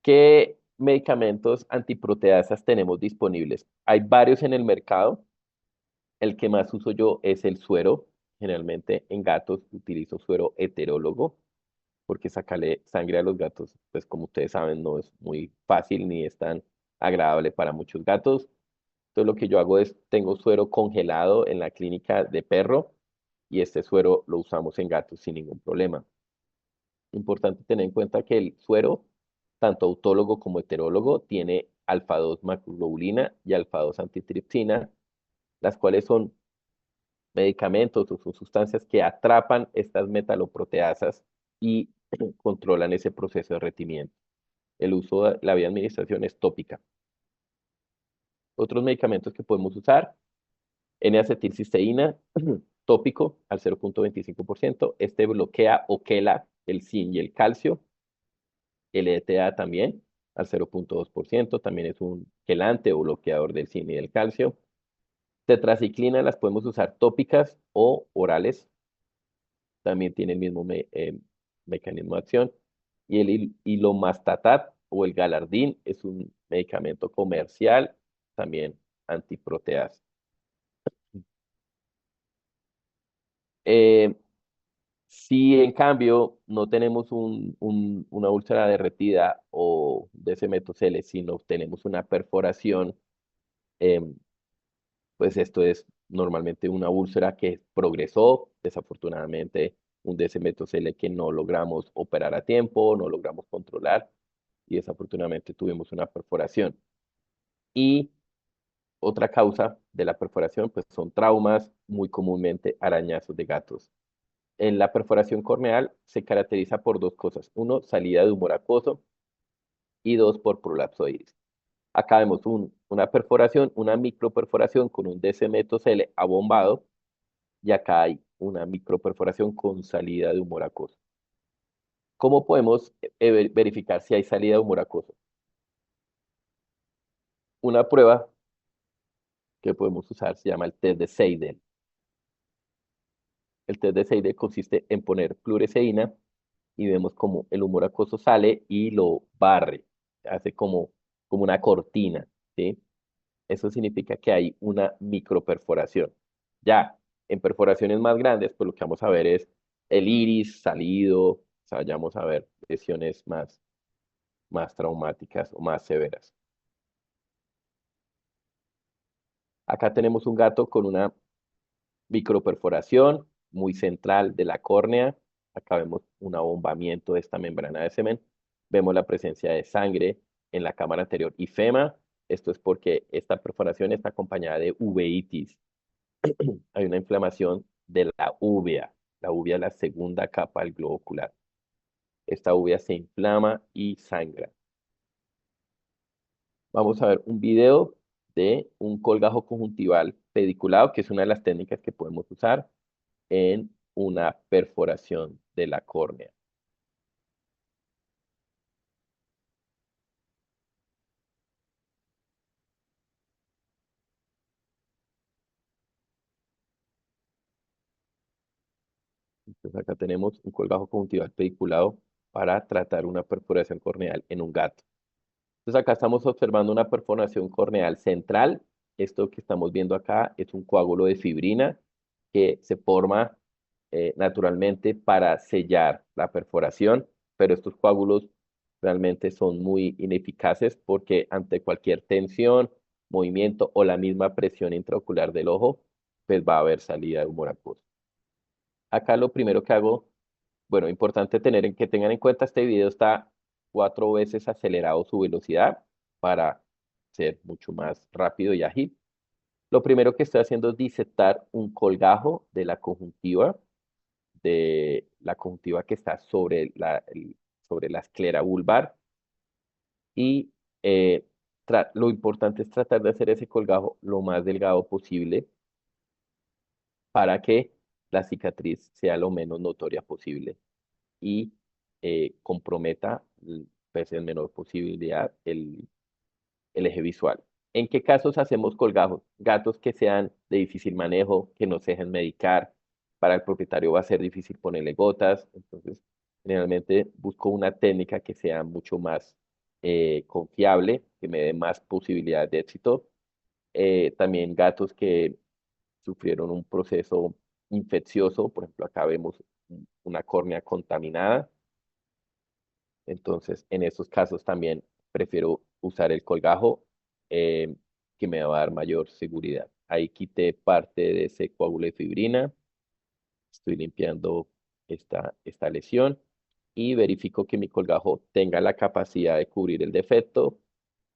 ¿Qué medicamentos antiproteasas tenemos disponibles? Hay varios en el mercado. El que más uso yo es el suero. Generalmente en gatos utilizo suero heterólogo, porque sacarle sangre a los gatos, pues como ustedes saben, no es muy fácil ni es tan agradable para muchos gatos. Entonces lo que yo hago es, tengo suero congelado en la clínica de perro y este suero lo usamos en gatos sin ningún problema. Importante tener en cuenta que el suero, tanto autólogo como heterólogo, tiene alfa-2 macroglobulina y alfa-2 antitripsina, las cuales son medicamentos o son sustancias que atrapan estas metaloproteasas y controlan ese proceso de derretimiento. El uso de la vía de administración es tópica. Otros medicamentos que podemos usar, N-acetilcisteína, tópico al 0.25%. Este bloquea o quela el zinc y el calcio. LDTA también al 0.2%. También es un quelante o bloqueador del zinc y del calcio. Tetraciclina las podemos usar tópicas o orales. También tiene el mismo mecanismo de acción. Y el hilomastatat o el galardín es un medicamento comercial, también antiproteasa. Eh, si en cambio no tenemos una úlcera derretida o deshemetocele, sino tenemos una perforación, em, pues esto es normalmente una úlcera que progresó, desafortunadamente un deshemetocele que no logramos operar a tiempo, no logramos controlar y desafortunadamente tuvimos una perforación. Y otra causa de la perforación pues son traumas, muy comúnmente arañazos de gatos. En la perforación corneal se caracteriza por dos cosas. Uno, salida de humor acuoso y dos, por prolapso de iris. Acá vemos una perforación, una microperforación con un DCM-Cl abombado y acá hay una microperforación con salida de humor acuoso. ¿Cómo podemos verificar si hay salida de humor acuoso? Una prueba que podemos usar se llama el test de Seidel. El test de Seidel consiste en poner fluoresceína y vemos como el humor acuoso sale y lo barre, hace como una cortina, ¿sí? Eso significa que hay una microperforación. Ya, en perforaciones más grandes, pues lo que vamos a ver es el iris salido, o sea, vamos a ver lesiones más traumáticas o más severas. Acá tenemos un gato con una microperforación muy central de la córnea. Acá vemos un abombamiento de esta membrana de semen. Vemos la presencia de sangre en la cámara anterior y fema. Esto es porque esta perforación está acompañada de uveitis. Hay una inflamación de la úvea. La úvea es la segunda capa del globo ocular. Esta úvea se inflama y sangra. Vamos a ver un video de un colgajo conjuntival pediculado, que es una de las técnicas que podemos usar en una perforación de la córnea. Entonces acá tenemos un colgajo conjuntival pediculado para tratar una perforación corneal en un gato. Entonces acá estamos observando una perforación corneal central. Esto que estamos viendo acá es un coágulo de fibrina que se forma naturalmente para sellar la perforación, pero estos coágulos realmente son muy ineficaces porque ante cualquier tensión, movimiento o la misma presión intraocular del ojo, pues va a haber salida de humor acuoso. Acá lo primero que hago, bueno, importante tener en que tengan en cuenta, este video está 4 veces acelerado su velocidad para ser mucho más rápido y ágil. Lo primero que estoy haciendo es disectar un colgajo de la conjuntiva que está sobre sobre la esclera vulvar. Y lo importante es tratar de hacer ese colgajo lo más delgado posible para que la cicatriz sea lo menos notoria posible y comprometa pues, en menor posibilidad el eje visual. ¿En qué casos hacemos colgajos? Gatos que sean de difícil manejo, que no se dejen medicar. Para el propietario va a ser difícil ponerle gotas. Entonces, generalmente busco una técnica que sea mucho más confiable, que me dé más posibilidad de éxito. También gatos que sufrieron un proceso infeccioso. Por ejemplo, acá vemos una córnea contaminada. Entonces, en esos casos también prefiero usar el colgajo eh, que me va a dar mayor seguridad. Ahí quité parte de ese coágulo de fibrina. Estoy limpiando esta lesión y verifico que mi colgajo tenga la capacidad de cubrir el defecto.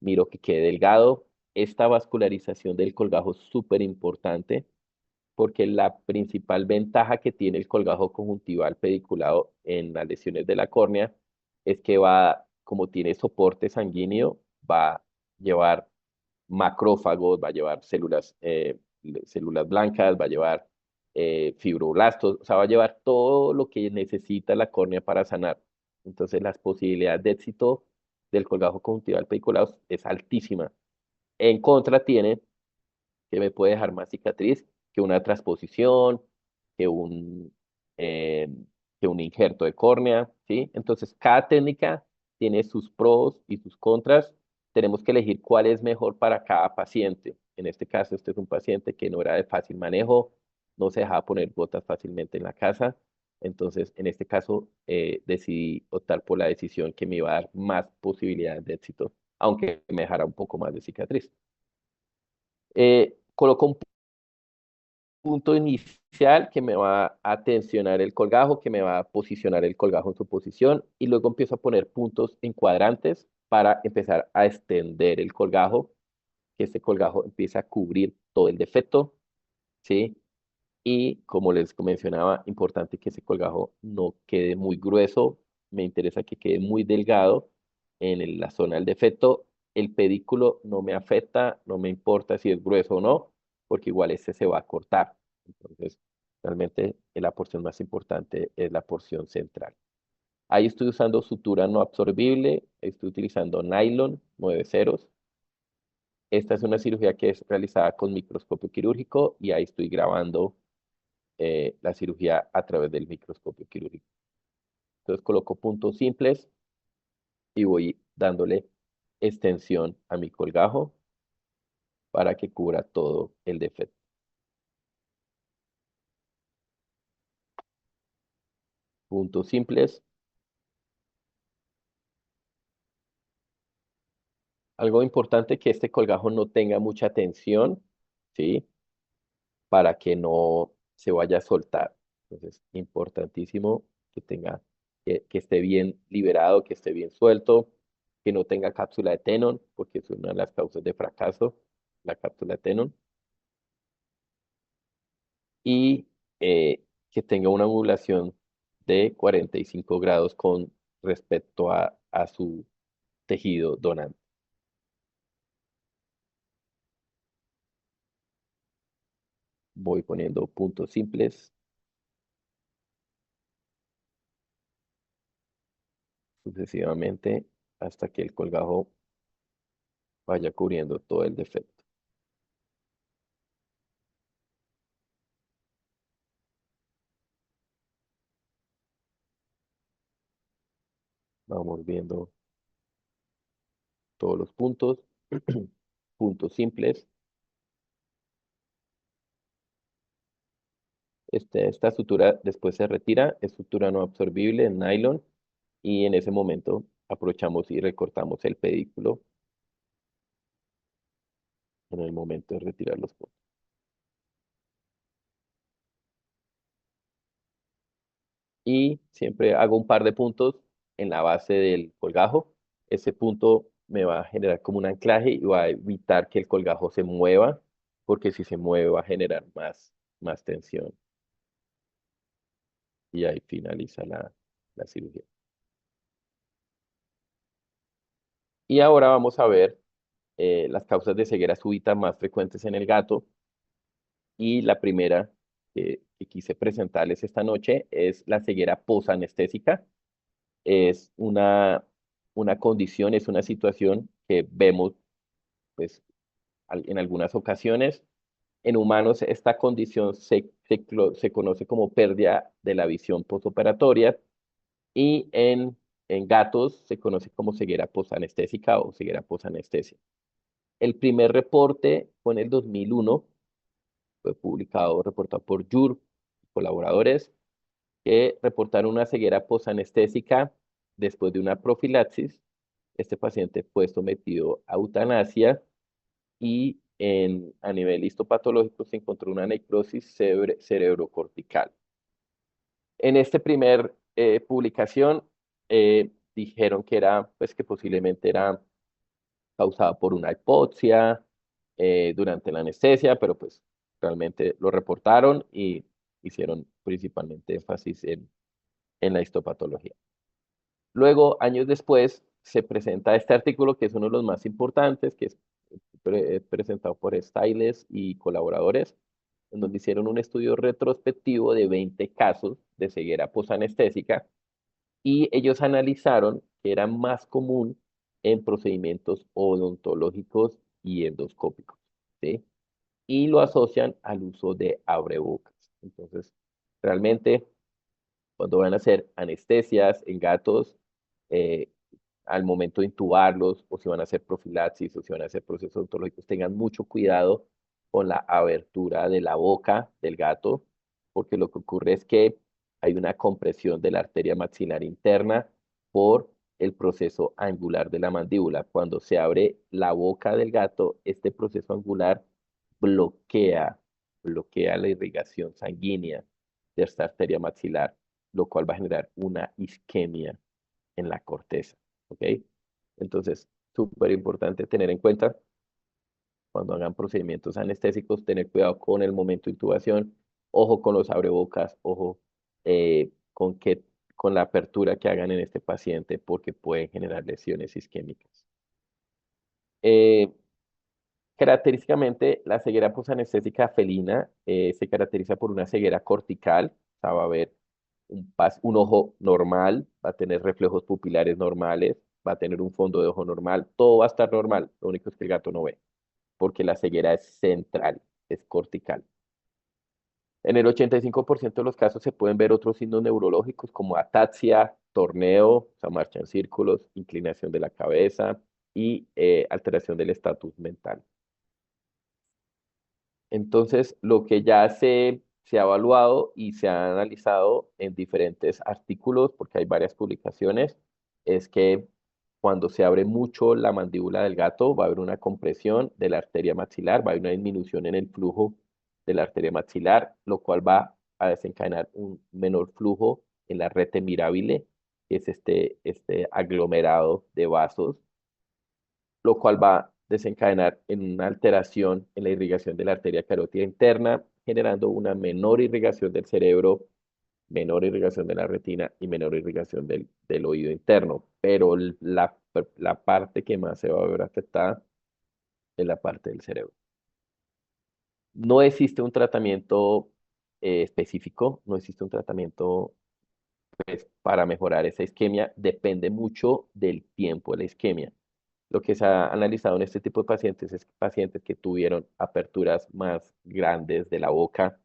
Miro que quede delgado. Esta vascularización del colgajo es súper importante porque la principal ventaja que tiene el colgajo conjuntival pediculado en las lesiones de la córnea es que va, como tiene soporte sanguíneo, va a llevar macrófagos, va a llevar células blancas, va a llevar fibroblastos, o sea, va a llevar todo lo que necesita la córnea para sanar. Entonces, las posibilidades de éxito del colgajo conjuntival pediculado es altísima. En contra tiene que me puede dejar más cicatriz que una transposición, que eh, que un injerto de córnea, ¿sí? Entonces, cada técnica tiene sus pros y sus contras. Tenemos que elegir cuál es mejor para cada paciente. En este caso, este es un paciente que no era de fácil manejo, no se dejaba poner gotas fácilmente en la casa. Entonces, en este caso, decidí optar por la decisión que me iba a dar más posibilidades de éxito, aunque me dejara un poco más de cicatriz. Coloco un punto inicial que me va a tensionar el colgajo, que me va a posicionar el colgajo en su posición y luego empiezo a poner puntos en cuadrantes para empezar a extender el colgajo, que este colgajo empiece a cubrir todo el defecto, ¿sí? Y como les mencionaba, importante que ese colgajo no quede muy grueso, me interesa que quede muy delgado en la zona del defecto. El pedículo no me afecta, no me importa si es grueso o no, porque igual ese se va a cortar. Entonces, realmente la porción más importante es la porción central. Ahí estoy usando sutura no absorbible, estoy utilizando nylon 9 ceros. Esta es una cirugía que es realizada con microscopio quirúrgico y ahí estoy grabando la cirugía a través del microscopio quirúrgico. Entonces coloco puntos simples y voy dándole extensión a mi colgajo para que cubra todo el defecto. Puntos simples. Algo importante que este colgajo no tenga mucha tensión, ¿sí? Para que no se vaya a soltar. Entonces, importantísimo que que esté bien liberado, que esté bien suelto, que no tenga cápsula de Tenon, porque es una de las causas de fracaso, la cápsula de Tenon. Y que tenga una angulación de 45 grados con respecto a su tejido donante. Voy poniendo puntos simples sucesivamente hasta que el colgajo vaya cubriendo todo el defecto. Vamos viendo todos los puntos, puntos simples. Esta sutura después se retira, es sutura no absorbible en nylon y en ese momento aprovechamos y recortamos el pedículo en el momento de retirar los puntos. Y siempre hago un par de puntos en la base del colgajo. Ese punto me va a generar como un anclaje y va a evitar que el colgajo se mueva, porque si se mueve va a generar más tensión. Y ahí finaliza la cirugía. Y ahora vamos a ver las causas de ceguera súbita más frecuentes en el gato. Y la primera que quise presentarles esta noche es la ceguera posanestésica. Es una condición, es una situación que vemos pues, en algunas ocasiones. En humanos esta condición se conoce como pérdida de la visión postoperatoria y en gatos se conoce como ceguera posanestésica o ceguera posanestesia. El primer reporte fue en el 2001, fue publicado, reportado por Jur, colaboradores, que reportaron una ceguera posanestésica después de una profilaxis. Este paciente fue sometido a eutanasia y a nivel histopatológico se encontró una necrosis cerebrocortical. En esta primer publicación dijeron que era, pues que posiblemente era causada por una hipoxia durante la anestesia, pero pues realmente lo reportaron y hicieron principalmente énfasis en la histopatología. Luego, años después, se presenta este artículo que es uno de los más importantes, que es presentado por Stiles y colaboradores, en donde hicieron un estudio retrospectivo de 20 casos de ceguera posanestésica y ellos analizaron que era más común en procedimientos odontológicos y endoscópicos, ¿sí? Y lo asocian al uso de abrebocas. Entonces, realmente, cuando van a hacer anestesias en gatos, eh, al momento de intubarlos, o si van a hacer profilaxis, o si van a hacer procesos odontológicos, tengan mucho cuidado con la abertura de la boca del gato, porque lo que ocurre es que hay una compresión de la arteria maxilar interna por el proceso angular de la mandíbula. Cuando se abre la boca del gato, este proceso angular bloquea, bloquea la irrigación sanguínea de esta arteria maxilar, lo cual va a generar una isquemia en la corteza, ¿ok? Entonces, súper importante tener en cuenta cuando hagan procedimientos anestésicos, tener cuidado con el momento de intubación, ojo con los abrebocas, ojo con la apertura que hagan en este paciente porque pueden generar lesiones isquémicas. Eh, Característicamente, la ceguera posanestésica felina se caracteriza por una ceguera cortical, o sea, va a haber un ojo normal, va a tener reflejos pupilares normales, va a tener un fondo de ojo normal, todo va a estar normal, lo único es que el gato no ve, porque la ceguera es central, es cortical. En el 85% de los casos se pueden ver otros signos neurológicos como ataxia, torneo, o sea, marcha en círculos, inclinación de la cabeza y alteración del estatus mental. Entonces, lo que ya se ha evaluado y se ha analizado en diferentes artículos, porque hay varias publicaciones, es que cuando se abre mucho la mandíbula del gato, va a haber una compresión de la arteria maxilar, va a haber una disminución en el flujo de la arteria maxilar, lo cual va a desencadenar un menor flujo en la rete mirabile, que es este aglomerado de vasos lo cual va a desencadenar en una alteración en la irrigación de la arteria carótida interna, generando una menor irrigación del cerebro, menor irrigación de la retina y menor irrigación del oído interno. Pero la parte que más se va a ver afectada es la parte del cerebro. No existe un tratamiento específico, no existe un tratamiento pues, para mejorar esa isquemia, depende mucho del tiempo de la isquemia. Lo que se ha analizado en este tipo de pacientes es pacientes que tuvieron aperturas más grandes de la boca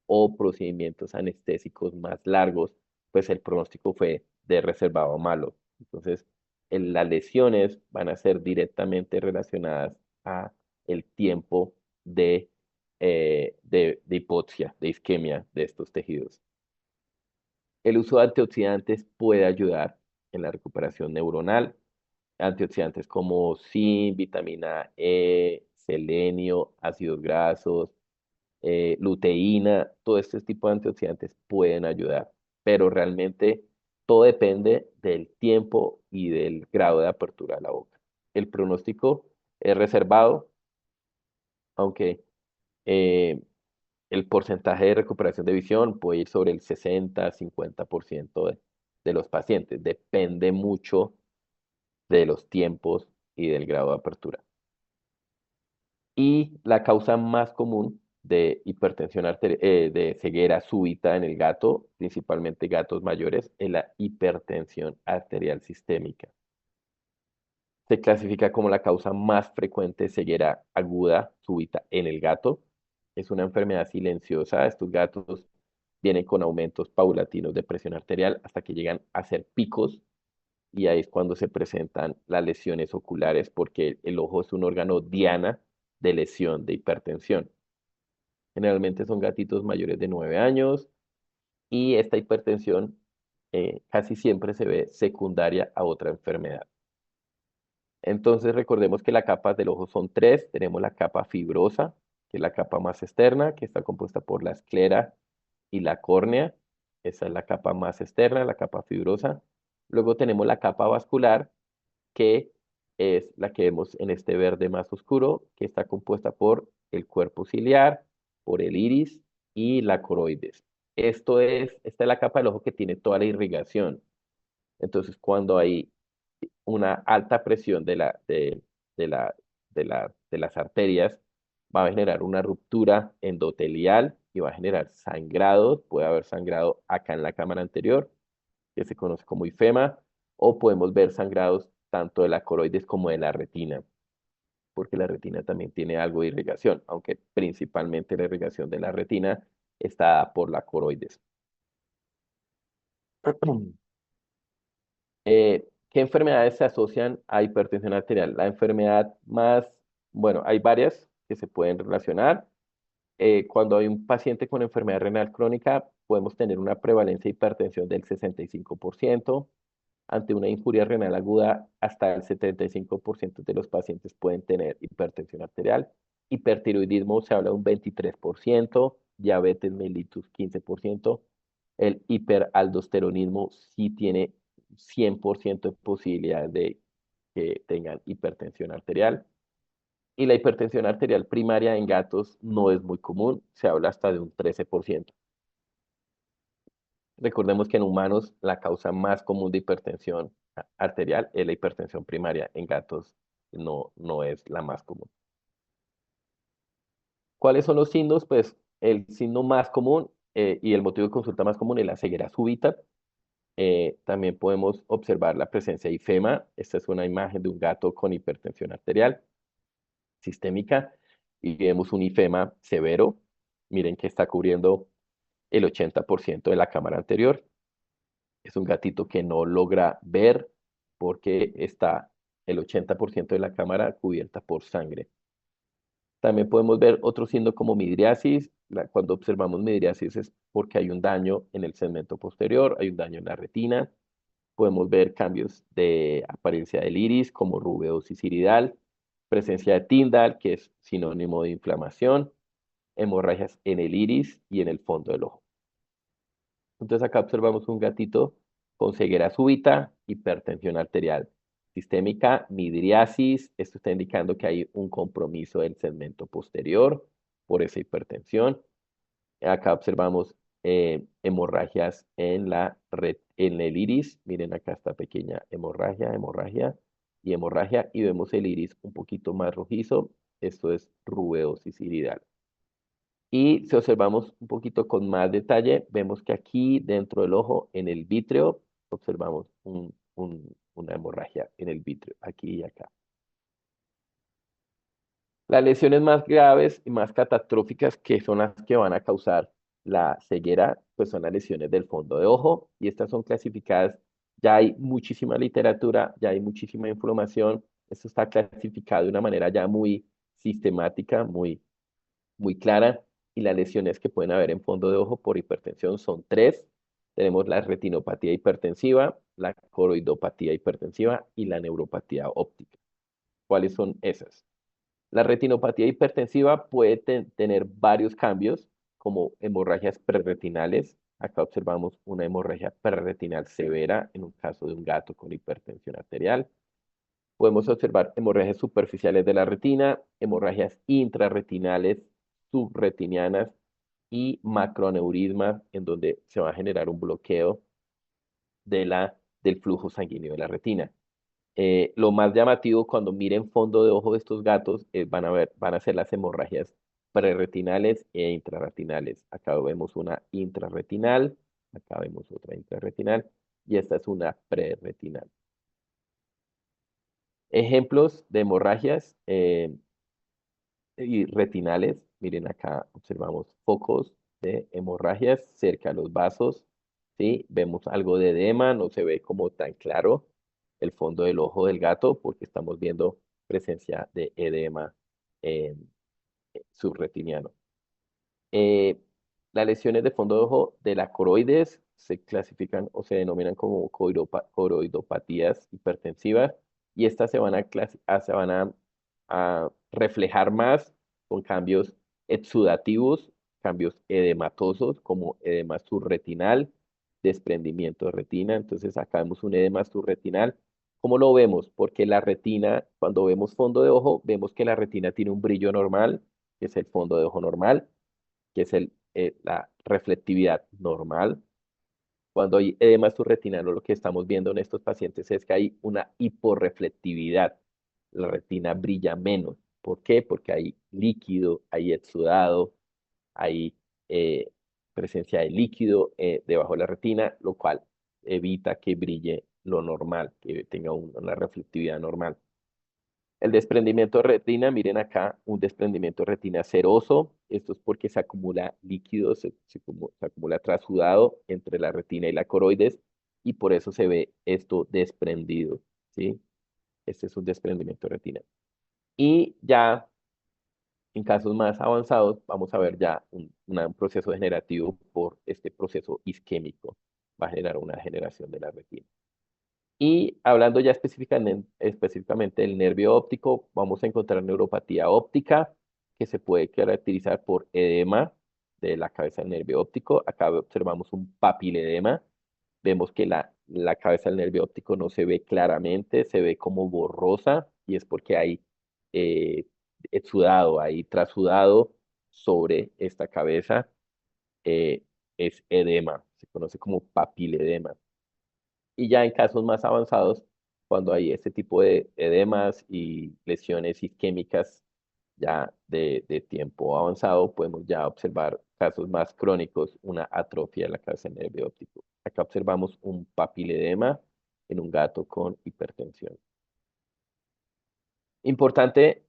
o procedimientos anestésicos más largos, pues el pronóstico fue de reservado malo. Entonces, las lesiones van a ser directamente relacionadas a el tiempo de hipoxia, de isquemia de estos tejidos. El uso de antioxidantes puede ayudar en la recuperación neuronal. Antioxidantes como zinc, vitamina E, selenio, ácidos grasos, luteína, todo este tipo de antioxidantes pueden ayudar, pero realmente todo depende del tiempo y del grado de apertura de la boca. El pronóstico es reservado, aunque eh, el porcentaje de recuperación de visión puede ir sobre el 60-50% de los pacientes. Depende mucho de los tiempos y del grado de apertura. Y la causa más común de hipertensión de ceguera súbita en el gato, principalmente gatos mayores, es la hipertensión arterial sistémica. Se clasifica como la causa más frecuente de ceguera aguda súbita en el gato. Es una enfermedad silenciosa. Estos gatos vienen con aumentos paulatinos de presión arterial hasta que llegan a ser picos y ahí es cuando se presentan las lesiones oculares porque el ojo es un órgano diana de lesión de hipertensión. Generalmente son gatitos mayores de 9 años y esta hipertensión casi siempre se ve secundaria a otra enfermedad. Entonces recordemos que las capas del ojo son tres. Tenemos la capa fibrosa, que es la capa más externa, que está compuesta por la esclera y la córnea. Esa es la capa más externa, la capa fibrosa. Luego tenemos la capa vascular, que es la que vemos en este verde más oscuro, que está compuesta por el cuerpo ciliar, por el iris y la coroides. Esta es la capa del ojo que tiene toda la irrigación. Entonces, cuando hay una alta presión de la, de las arterias, va a generar una ruptura endotelial y va a generar sangrado. Puede haber sangrado acá en la cámara anterior, que se conoce como ifema, o podemos ver sangrados tanto de la coroides como de la retina, porque la retina también tiene algo de irrigación, aunque principalmente la irrigación de la retina está dada por la coroides. ¿Qué enfermedades se asocian a hipertensión arterial? La enfermedad más, bueno, hay varias que se pueden relacionar. Cuando hay un paciente con enfermedad renal crónica, podemos tener una prevalencia de hipertensión del 65%. Ante una injuria renal aguda, hasta el 75% de los pacientes pueden tener hipertensión arterial. Hipertiroidismo se habla de un 23%, diabetes mellitus 15%. El hiperaldosteronismo sí tiene 100% de posibilidad de que tengan hipertensión arterial. Y la hipertensión arterial primaria en gatos no es muy común, se habla hasta de un 13%. Recordemos que en humanos la causa más común de hipertensión arterial es la hipertensión primaria. En gatos no es la más común. ¿Cuáles son los signos? Pues el signo más común y el motivo de consulta más común es la ceguera súbita. También podemos observar la presencia de ifema. Esta es una imagen de un gato con hipertensión arterial sistémica y vemos un ifema severo. Miren que está cubriendo el 80% de la cámara anterior. Es un gatito que no logra ver porque está el 80% de la cámara cubierta por sangre. También podemos ver otro signo como midriasis. Cuando observamos midriasis es porque hay un daño en el segmento posterior, hay un daño en la retina. Podemos ver cambios de apariencia del iris como rubeosis iridal, presencia de Tyndall, que es sinónimo de inflamación, hemorragias en el iris y en el fondo del ojo. Entonces acá observamos un gatito con ceguera súbita, hipertensión arterial sistémica, midriasis. Esto está indicando que hay un compromiso del segmento posterior por esa hipertensión. Acá observamos hemorragias en en el iris. Miren acá esta pequeña hemorragia y hemorragia. Y vemos el iris un poquito más rojizo. Esto es rubeosis iridal. Y si observamos un poquito con más detalle, vemos que aquí dentro del ojo, en el vítreo, observamos una hemorragia en el vítreo, aquí y acá. Las lesiones más graves y más catastróficas, que son las que van a causar la ceguera, pues son las lesiones del fondo de ojo, y estas son clasificadas. Ya hay muchísima literatura, ya hay muchísima información. Esto está clasificado de una manera ya muy sistemática, muy clara, y las lesiones que pueden haber en fondo de ojo por hipertensión son tres. Tenemos la retinopatía hipertensiva, la coroidopatía hipertensiva y la neuropatía óptica. ¿Cuáles son esas? La retinopatía hipertensiva puede tener varios cambios, como hemorragias prerretinales. Acá observamos una hemorragia prerretinal severa en un caso de un gato con hipertensión arterial. Podemos observar hemorragias superficiales de la retina, hemorragias intrarretinales, subretinianas y macroaneurismas, en donde se va a generar un bloqueo del flujo sanguíneo de la retina. Lo más llamativo cuando miren fondo de ojo de estos gatos, van a ser las hemorragias prerretinales e intrarretinales. Acá vemos una intrarretinal, acá vemos otra intrarretinal y esta es una prerretinal. Ejemplos de hemorragias y retinales. Miren acá, observamos focos de hemorragias cerca de los vasos, ¿sí? Vemos algo de edema, no se ve como tan claro el fondo del ojo del gato porque estamos viendo presencia de edema eh, subretiniano. Eh, las lesiones de fondo de ojo de la coroides se clasifican o se denominan como coroidopatías hipertensivas y estas se van a reflejar más con cambios exudativos, cambios edematosos como edema subretinal, desprendimiento de retina. Entonces acá vemos un edema subretinal. ¿Cómo lo vemos? Porque la retina, cuando vemos fondo de ojo, vemos que la retina tiene un brillo normal, que es el fondo de ojo normal, que es la reflectividad normal. Cuando hay edema subretinal, lo que estamos viendo en estos pacientes es que hay una hiporreflectividad. La retina brilla menos. ¿Por qué? Porque hay líquido, hay exudado, hay eh, presencia de líquido debajo de la retina, lo cual evita que brille lo normal, que tenga una reflectividad normal. El desprendimiento de retina, miren acá, un desprendimiento de retina seroso. Esto es porque se acumula líquido, se acumula trasudado entre la retina y la coroides y por eso se ve esto desprendido, ¿sí? Este es un desprendimiento de retina. Y ya en casos más avanzados vamos a ver ya un proceso degenerativo por este proceso isquémico. Va a generar una degeneración de la retina. Y hablando ya específicamente del nervio óptico, vamos a encontrar neuropatía óptica, que se puede caracterizar por edema de la cabeza del nervio óptico. Acá observamos un papiledema. Vemos que la cabeza del nervio óptico no se ve claramente, se ve como borrosa, y es porque hay eh, exudado, hay trasudado sobre esta cabeza. eh, es edema, se conoce como papiledema. Y ya en casos más avanzados, cuando hay este tipo de edemas y lesiones isquémicas ya de tiempo avanzado, podemos ya observar casos más crónicos, una atrofia de la cabeza del nervio óptico. Acá observamos un papiledema en un gato con hipertensión. Importante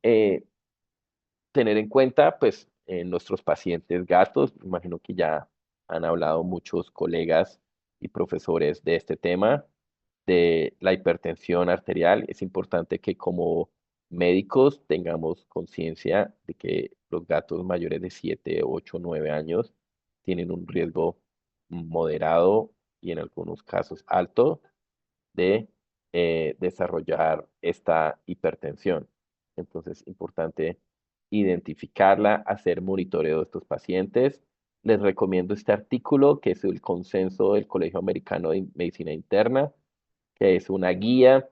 tener en cuenta, pues, en nuestros pacientes gatos, imagino que ya han hablado muchos colegas y profesores de este tema de la hipertensión arterial, es importante que como médicos tengamos conciencia de que los gatos mayores de 7, 8, 9 años tienen un riesgo moderado y en algunos casos alto de desarrollar esta hipertensión. Entonces, es importante identificarla, hacer monitoreo de estos pacientes. Les recomiendo este artículo, que es el consenso del Colegio Americano de Medicina Interna, que es una guía,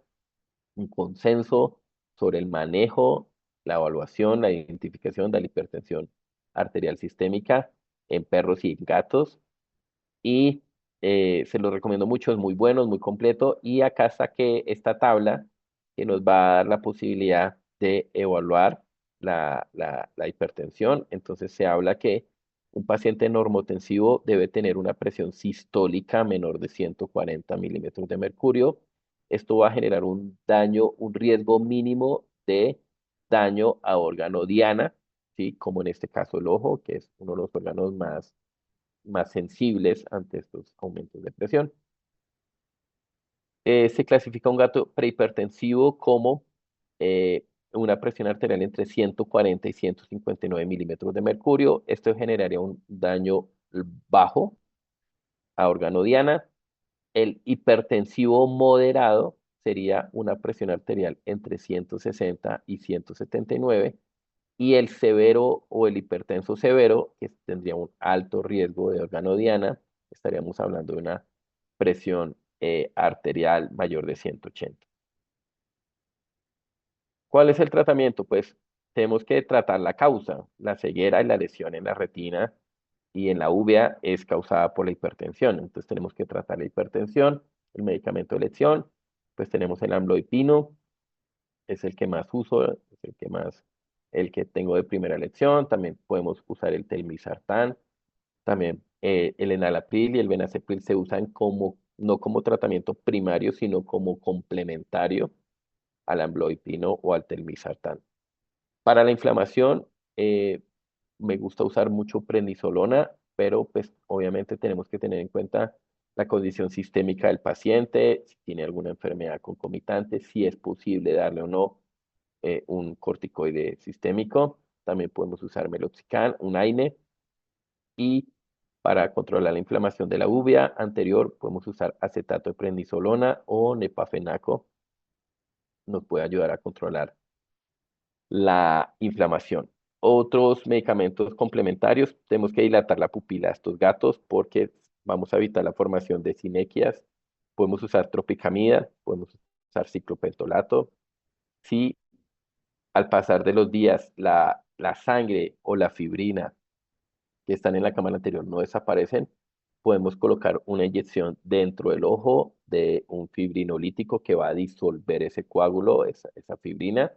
un consenso sobre el manejo, la evaluación, la identificación de la hipertensión arterial sistémica en perros y en gatos. Y se los recomiendo mucho, es muy bueno, es muy completo. Y acá saqué esta tabla que nos va a dar la posibilidad de evaluar la hipertensión. Entonces se habla que un paciente normotensivo debe tener una presión sistólica menor de 140 milímetros de mercurio. Esto va a generar un daño, un riesgo mínimo de daño a órgano diana, ¿sí? Como en este caso el ojo, que es uno de los órganos más sensibles ante estos aumentos de presión. Se clasifica un gato prehipertensivo como una presión arterial entre 140 y 159 milímetros de mercurio. Esto generaría un daño bajo a órgano diana. El hipertensivo moderado sería una presión arterial entre 160 y 179. Y el severo o el hipertenso severo, que tendría un alto riesgo de órgano diana, estaríamos hablando de una presión arterial mayor de 180. ¿Cuál es el tratamiento? Pues tenemos que tratar la causa. La ceguera y la lesión en la retina y en la uvea es causada por la hipertensión. Entonces tenemos que tratar la hipertensión, el medicamento de elección. Pues tenemos el amlodipino, es el que más uso, es el que tengo de primera elección. También podemos usar el telmisartán. También el enalapril y el benacepril se usan no como tratamiento primario, sino como complementario al amlodipino o al telmisartán. Para la inflamación, eh, me gusta usar mucho prednisolona, pero pues obviamente tenemos que tener en cuenta la condición sistémica del paciente, si tiene alguna enfermedad concomitante, si es posible darle o no un corticoide sistémico. También podemos usar meloxicam, un AINE, y para controlar la inflamación de la uvea anterior podemos usar acetato de prednisolona o nepafenaco. Nos puede ayudar a controlar la inflamación. Otros medicamentos complementarios, tenemos que dilatar la pupila de estos gatos porque vamos a evitar la formación de sinequias. Podemos usar tropicamida, podemos usar ciclopentolato. Si al pasar de los días la sangre o la fibrina que están en la cámara anterior no desaparecen, podemos colocar una inyección dentro del ojo de un fibrinolítico que va a disolver ese coágulo, esa fibrina.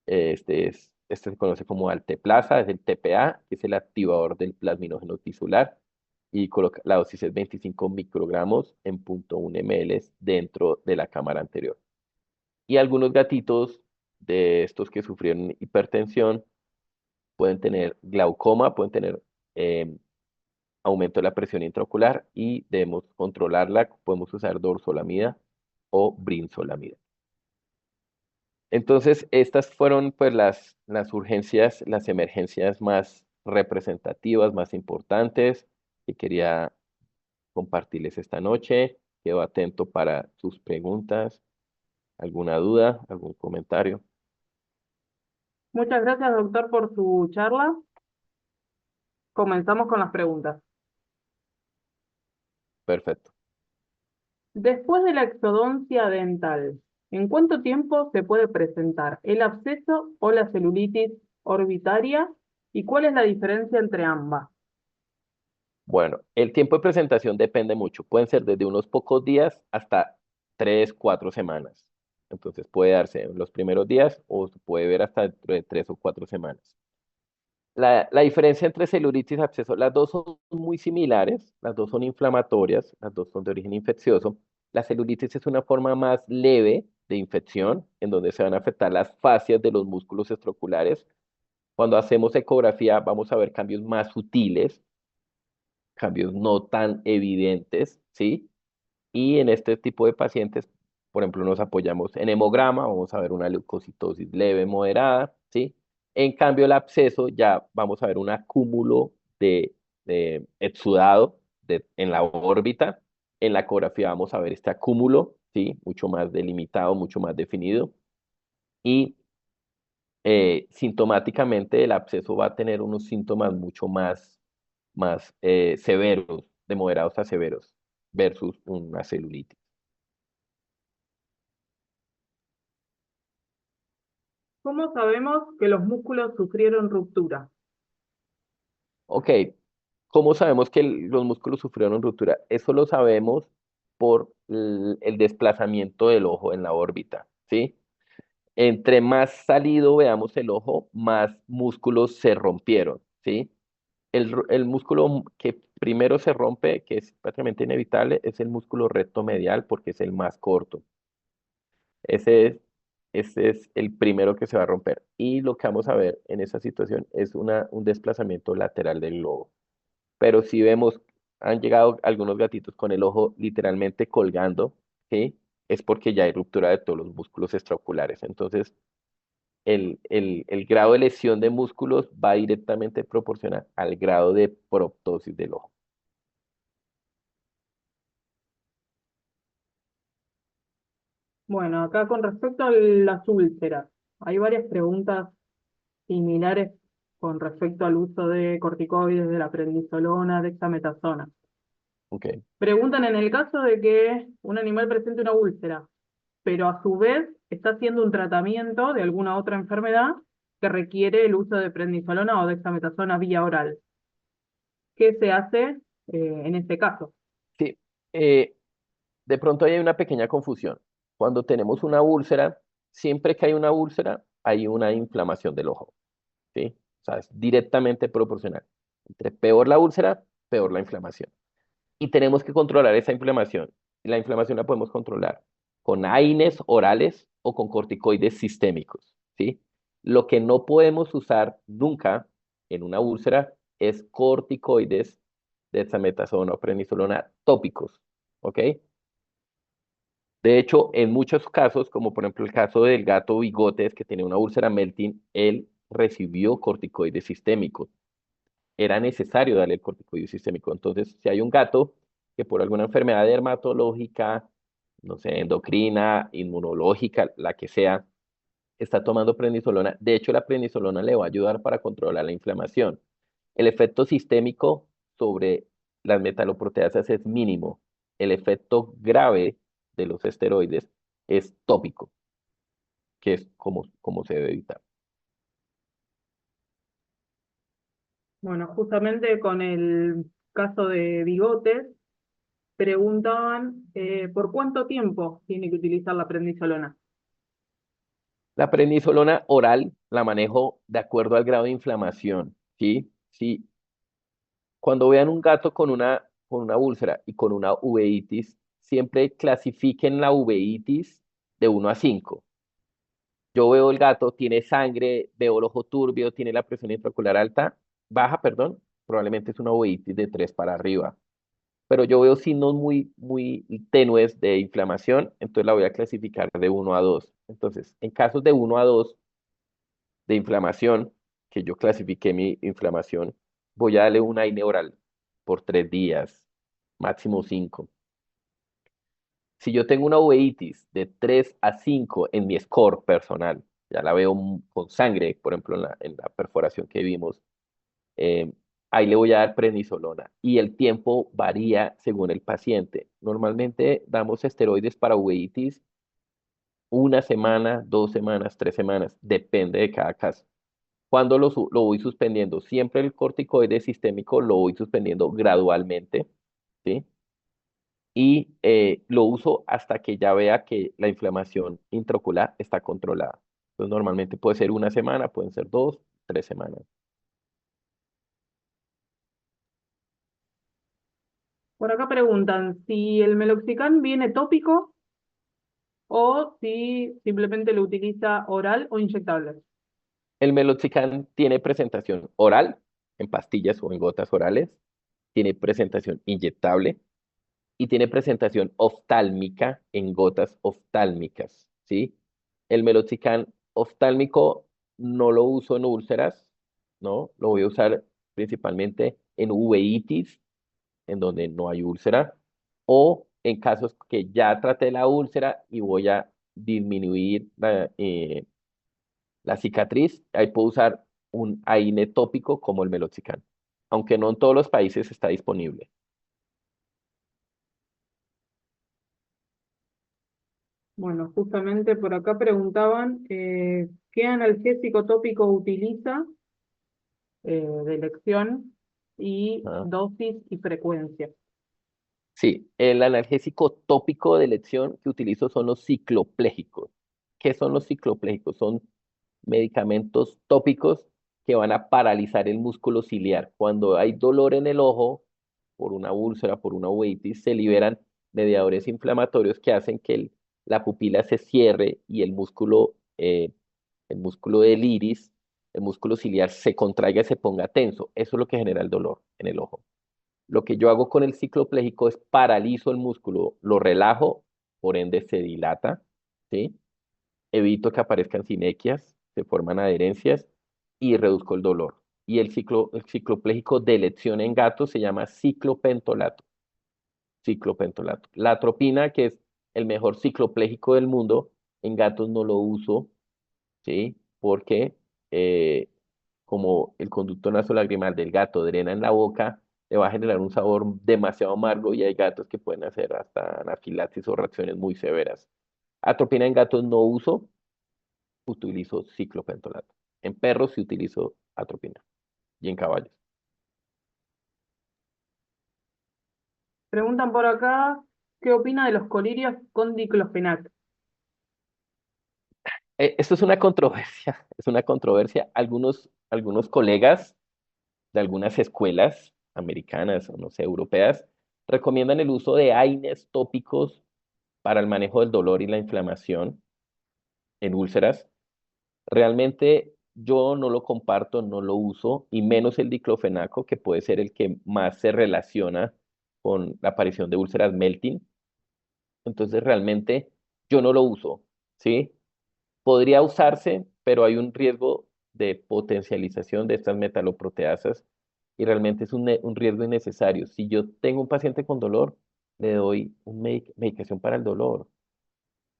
Este se conoce como alteplasa, es el TPA, que es el activador del plasminógeno tisular, y la dosis es 25 microgramos en 0.1 ml dentro de la cámara anterior. Y algunos gatitos de estos que sufrieron hipertensión pueden tener glaucoma, pueden tener eh, aumento de la presión intraocular y debemos controlarla. Podemos usar dorzolamida o brinzolamida. Entonces, estas fueron pues las urgencias, las emergencias más representativas, más importantes que quería compartirles esta noche. Quedo atento para sus preguntas, alguna duda, algún comentario. Muchas gracias, doctor, por su charla. Comenzamos con las preguntas. Perfecto. Después de la exodoncia dental, ¿en cuánto tiempo se puede presentar el absceso o la celulitis orbitaria? ¿Y cuál es la diferencia entre ambas? Bueno, el tiempo de presentación depende mucho. Pueden ser desde unos pocos días hasta 3, 4 semanas. Entonces puede darse en los primeros días o se puede ver hasta dentro de 3 o 4 semanas. La diferencia entre celulitis y absceso, las dos son muy similares, las dos son inflamatorias, las dos son de origen infeccioso. La celulitis es una forma más leve de infección, en donde se van a afectar las fascias de los músculos estroculares. Cuando hacemos ecografía vamos a ver cambios más sutiles, cambios no tan evidentes, ¿sí? Y en este tipo de pacientes, por ejemplo, nos apoyamos en hemograma, vamos a ver una leucocitosis leve, moderada, ¿sí? En cambio, el absceso ya vamos a ver un acúmulo de exudado en la órbita. En la ecografía vamos a ver este acúmulo, ¿sí? Mucho más delimitado, mucho más definido. Y sintomáticamente el absceso va a tener unos síntomas mucho más severos, de moderados a severos, versus una celulitis. ¿Cómo sabemos que los músculos sufrieron ruptura? Ok, ¿cómo sabemos que los músculos sufrieron ruptura? Eso lo sabemos por el desplazamiento del ojo en la órbita, ¿sí? Entre más salido veamos el ojo, más músculos se rompieron, ¿sí? El músculo que primero se rompe, que es prácticamente inevitable, es el músculo recto medial porque es el más corto. Ese es, ese es el primero que se va a romper. Y lo que vamos a ver en esa situación es un desplazamiento lateral del globo. Pero si vemos, han llegado algunos gatitos con el ojo literalmente colgando, ¿sí? Es porque ya hay ruptura de todos los músculos extraoculares. Entonces, el grado de lesión de músculos va directamente proporcional al grado de proptosis del ojo. Bueno, acá con respecto a las úlceras, hay varias preguntas similares con respecto al uso de corticoides, de la prednisolona, dexametasona. Ok. Preguntan en el caso de que un animal presente una úlcera, pero a su vez está haciendo un tratamiento de alguna otra enfermedad que requiere el uso de prednisolona o dexametasona vía oral. ¿Qué se hace en este caso? Sí, eh, de pronto hay una pequeña confusión. Cuando tenemos una úlcera, siempre que hay una úlcera, hay una inflamación del ojo, ¿sí? O sea, es directamente proporcional. Entre peor la úlcera, peor la inflamación. Y tenemos que controlar esa inflamación. Y la inflamación la podemos controlar con AINES orales o con corticoides sistémicos, ¿sí? Lo que no podemos usar nunca en una úlcera es corticoides, dexametasona o prednisolona tópicos, ¿ok? De hecho, en muchos casos, como por ejemplo el caso del gato Bigotes, que tiene una úlcera melting, él recibió corticoides sistémicos. Era necesario darle el corticoide sistémico. Entonces, si hay un gato que por alguna enfermedad dermatológica, no sé, endocrina, inmunológica, la que sea, está tomando prednisolona, de hecho la prednisolona le va a ayudar para controlar la inflamación. El efecto sistémico sobre las metaloproteasas es mínimo. El efecto grave de los esteroides es tópico, que es como se debe evitar. Bueno, justamente con el caso de Bigotes, preguntaban por cuánto tiempo tiene que utilizar la prednisolona. La prednisolona oral la manejo de acuerdo al grado de inflamación, ¿sí? Sí, cuando vean un gato con una úlcera y con una uveitis, siempre clasifiquen la uveitis de 1 a 5. Yo veo el gato, tiene sangre, veo el ojo turbio, tiene la presión intraocular alta, baja, perdón, probablemente es una uveitis de 3 para arriba. Pero yo veo signos muy, muy tenues de inflamación, entonces la voy a clasificar de 1 a 2. Entonces, en casos de 1 a 2 de inflamación, que yo clasifiqué mi inflamación, voy a darle un AINE oral por 3 días, máximo 5. Si yo tengo una uveitis de 3 a 5 en mi score personal, ya la veo con sangre, por ejemplo, en la perforación que vimos, eh, ahí le voy a dar prednisolona. Y el tiempo varía según el paciente. Normalmente damos esteroides para uveitis 1 semana, 2 semanas, 3 semanas, depende de cada caso. Cuando lo voy suspendiendo, siempre el corticoide sistémico lo voy suspendiendo gradualmente, ¿sí? Y lo uso hasta que ya vea que la inflamación intraocular está controlada. Entonces, normalmente puede ser 1 semana, pueden ser 2, 3 semanas. Por acá preguntan si el meloxicam viene tópico o si simplemente lo utiliza oral o inyectable. El meloxicam tiene presentación oral, en pastillas o en gotas orales, tiene presentación inyectable y tiene presentación oftálmica en gotas oftálmicas, ¿sí? El meloxicam oftálmico no lo uso en úlceras, ¿no? Lo voy a usar principalmente en uveitis, en donde no hay úlcera, o en casos que ya traté la úlcera y voy a disminuir la cicatriz, ahí puedo usar un AINE tópico como el meloxicam, aunque no en todos los países está disponible. Bueno, justamente por acá preguntaban qué analgésico tópico utiliza de elección y ¿Ah? dosis y frecuencia. Sí, el analgésico tópico de elección que utilizo son los cicloplégicos. ¿Qué son los cicloplégicos? Son medicamentos tópicos que van a paralizar el músculo ciliar. Cuando hay dolor en el ojo, por una úlcera, por una uveitis, se liberan mediadores inflamatorios que hacen que la pupila se cierre y el músculo del iris, el músculo ciliar se contraiga y se ponga tenso. Eso es lo que genera el dolor en el ojo. Lo que yo hago con el ciclopléjico es paralizo el músculo, lo relajo, por ende se dilata, ¿sí? Evito que aparezcan sinequias, se forman adherencias y reduzco el dolor. Y el ciclopléjico de elección en gatos se llama ciclopentolato. Ciclopentolato. La atropina, que es el mejor ciclopléjico del mundo. En gatos no lo uso, ¿sí? Porque eh, como el conducto nasolacrimal del gato drena en la boca, le va a generar un sabor demasiado amargo y hay gatos que pueden hacer hasta anafilaxis o reacciones muy severas. Atropina en gatos no uso, utilizo ciclopentolato. En perros sí utilizo atropina y en caballos. Preguntan por acá, ¿qué opina de los colirios con diclofenac? Esto es una controversia, es una controversia. Algunos colegas de algunas escuelas americanas o no sé, europeas, recomiendan el uso de AINES tópicos para el manejo del dolor y la inflamación en úlceras. Realmente yo no lo comparto, no lo uso, y menos el diclofenaco, que puede ser el que más se relaciona con la aparición de úlceras melting. Entonces realmente yo no lo uso, ¿sí? Podría usarse, pero hay un riesgo de potencialización de estas metaloproteasas y realmente es un riesgo innecesario. Si yo tengo un paciente con dolor, le doy medicación para el dolor.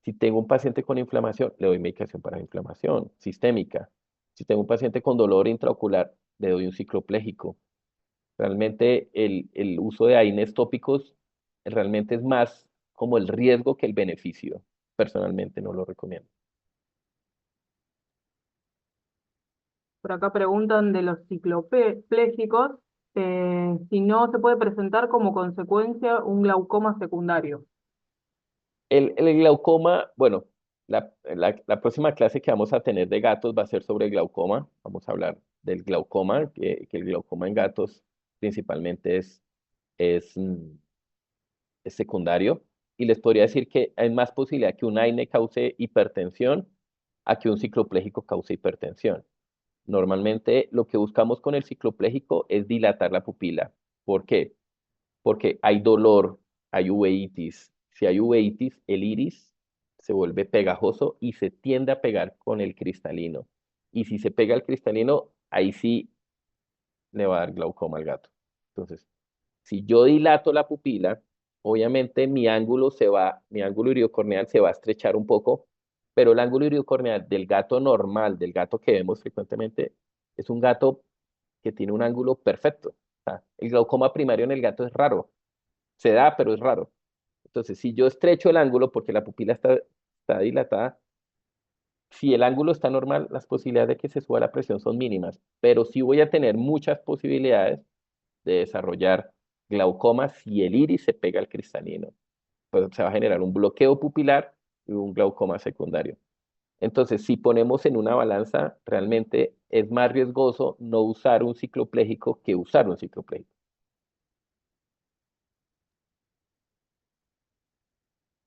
Si tengo un paciente con inflamación, le doy medicación para inflamación sistémica. Si tengo un paciente con dolor intraocular, le doy un ciclopléjico. Realmente el uso de AINES tópicos realmente es más como el riesgo que el beneficio. Personalmente no lo recomiendo. Por acá preguntan de los cicloplégicos, si no se puede presentar como consecuencia un glaucoma secundario. El glaucoma, bueno, la próxima clase que vamos a tener de gatos va a ser sobre el glaucoma. Vamos a hablar del glaucoma, que el glaucoma en gatos principalmente es, mm, es secundario. Y les podría decir que hay más posibilidad que un AINE cause hipertensión a que un ciclopléjico cause hipertensión. Normalmente lo que buscamos con el ciclopléjico es dilatar la pupila. ¿Por qué? Porque hay dolor, hay uveitis. Si hay uveitis, el iris se vuelve pegajoso y se tiende a pegar con el cristalino. Y si se pega el cristalino, ahí sí le va a dar glaucoma al gato. Entonces, si yo dilato la pupila, obviamente mi ángulo iridocorneal se va a estrechar un poco, pero el ángulo iridocorneal del gato normal, del gato que vemos frecuentemente, es un gato que tiene un ángulo perfecto. O sea, el glaucoma primario en el gato es raro, se da, pero es raro. Entonces, si yo estrecho el ángulo porque la pupila está dilatada, si el ángulo está normal, las posibilidades de que se suba la presión son mínimas, pero sí voy a tener muchas posibilidades de desarrollar glaucoma si el iris se pega al cristalino. Pues se va a generar un bloqueo pupilar y un glaucoma secundario. Entonces, si ponemos en una balanza, realmente es más riesgoso no usar un ciclopléjico que usar un ciclopléjico.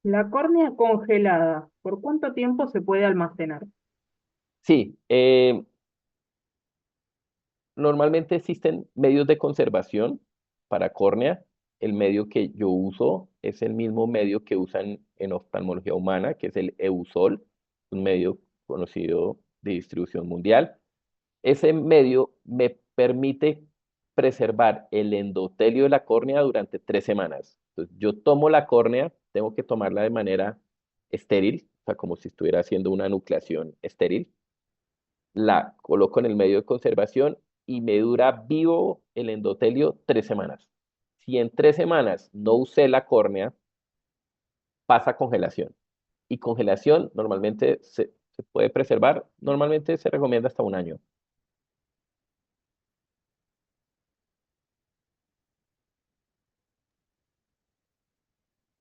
La córnea congelada, ¿por cuánto tiempo se puede almacenar? Sí, normalmente existen medios de conservación para córnea. El medio que yo uso es el mismo medio que usan en oftalmología humana, que es el Eusol, un medio conocido de distribución mundial. Ese medio me permite preservar el endotelio de la córnea durante 3 semanas. Entonces, yo tomo la córnea, tengo que tomarla de manera estéril, o sea, como si estuviera haciendo una nucleación estéril, la coloco en el medio de conservación y me dura vivo el endotelio 3 semanas. Si en 3 semanas no usé la córnea, pasa congelación. Y congelación normalmente se puede preservar, normalmente se recomienda hasta un año.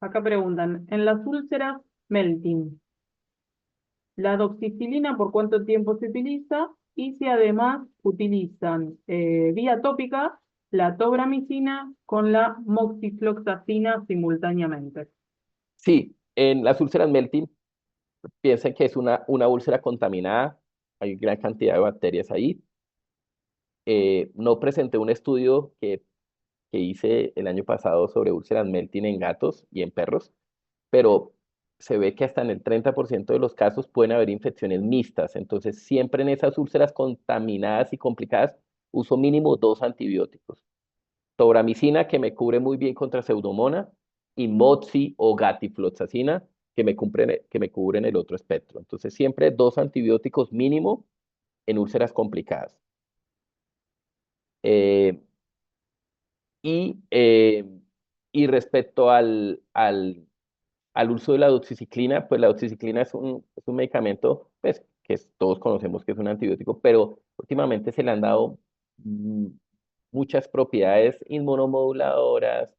Acá preguntan, en las úlceras melting, ¿la doxicilina por cuánto tiempo se utiliza? Y si además utilizan vía tópica la tobramicina con la moxifloxacina simultáneamente. Sí, en las úlceras melting, piensen que es una úlcera contaminada, hay gran cantidad de bacterias ahí. No presenté un estudio que hice el año pasado sobre úlceras melting en gatos y en perros, pero se ve que hasta en el 30% de los casos pueden haber infecciones mixtas. Entonces, siempre en esas úlceras contaminadas y complicadas, uso mínimo 2 antibióticos. Tobramicina, que me cubre muy bien contra pseudomonas, y moxi o gatifloxacina, que me cubren el otro espectro. Entonces, siempre 2 antibióticos mínimo en úlceras complicadas. Eh, y, eh, y respecto al uso de la doxiciclina, pues la doxiciclina es un medicamento pues, que todos conocemos que es un antibiótico, pero últimamente se le han dado mm, muchas propiedades inmunomoduladoras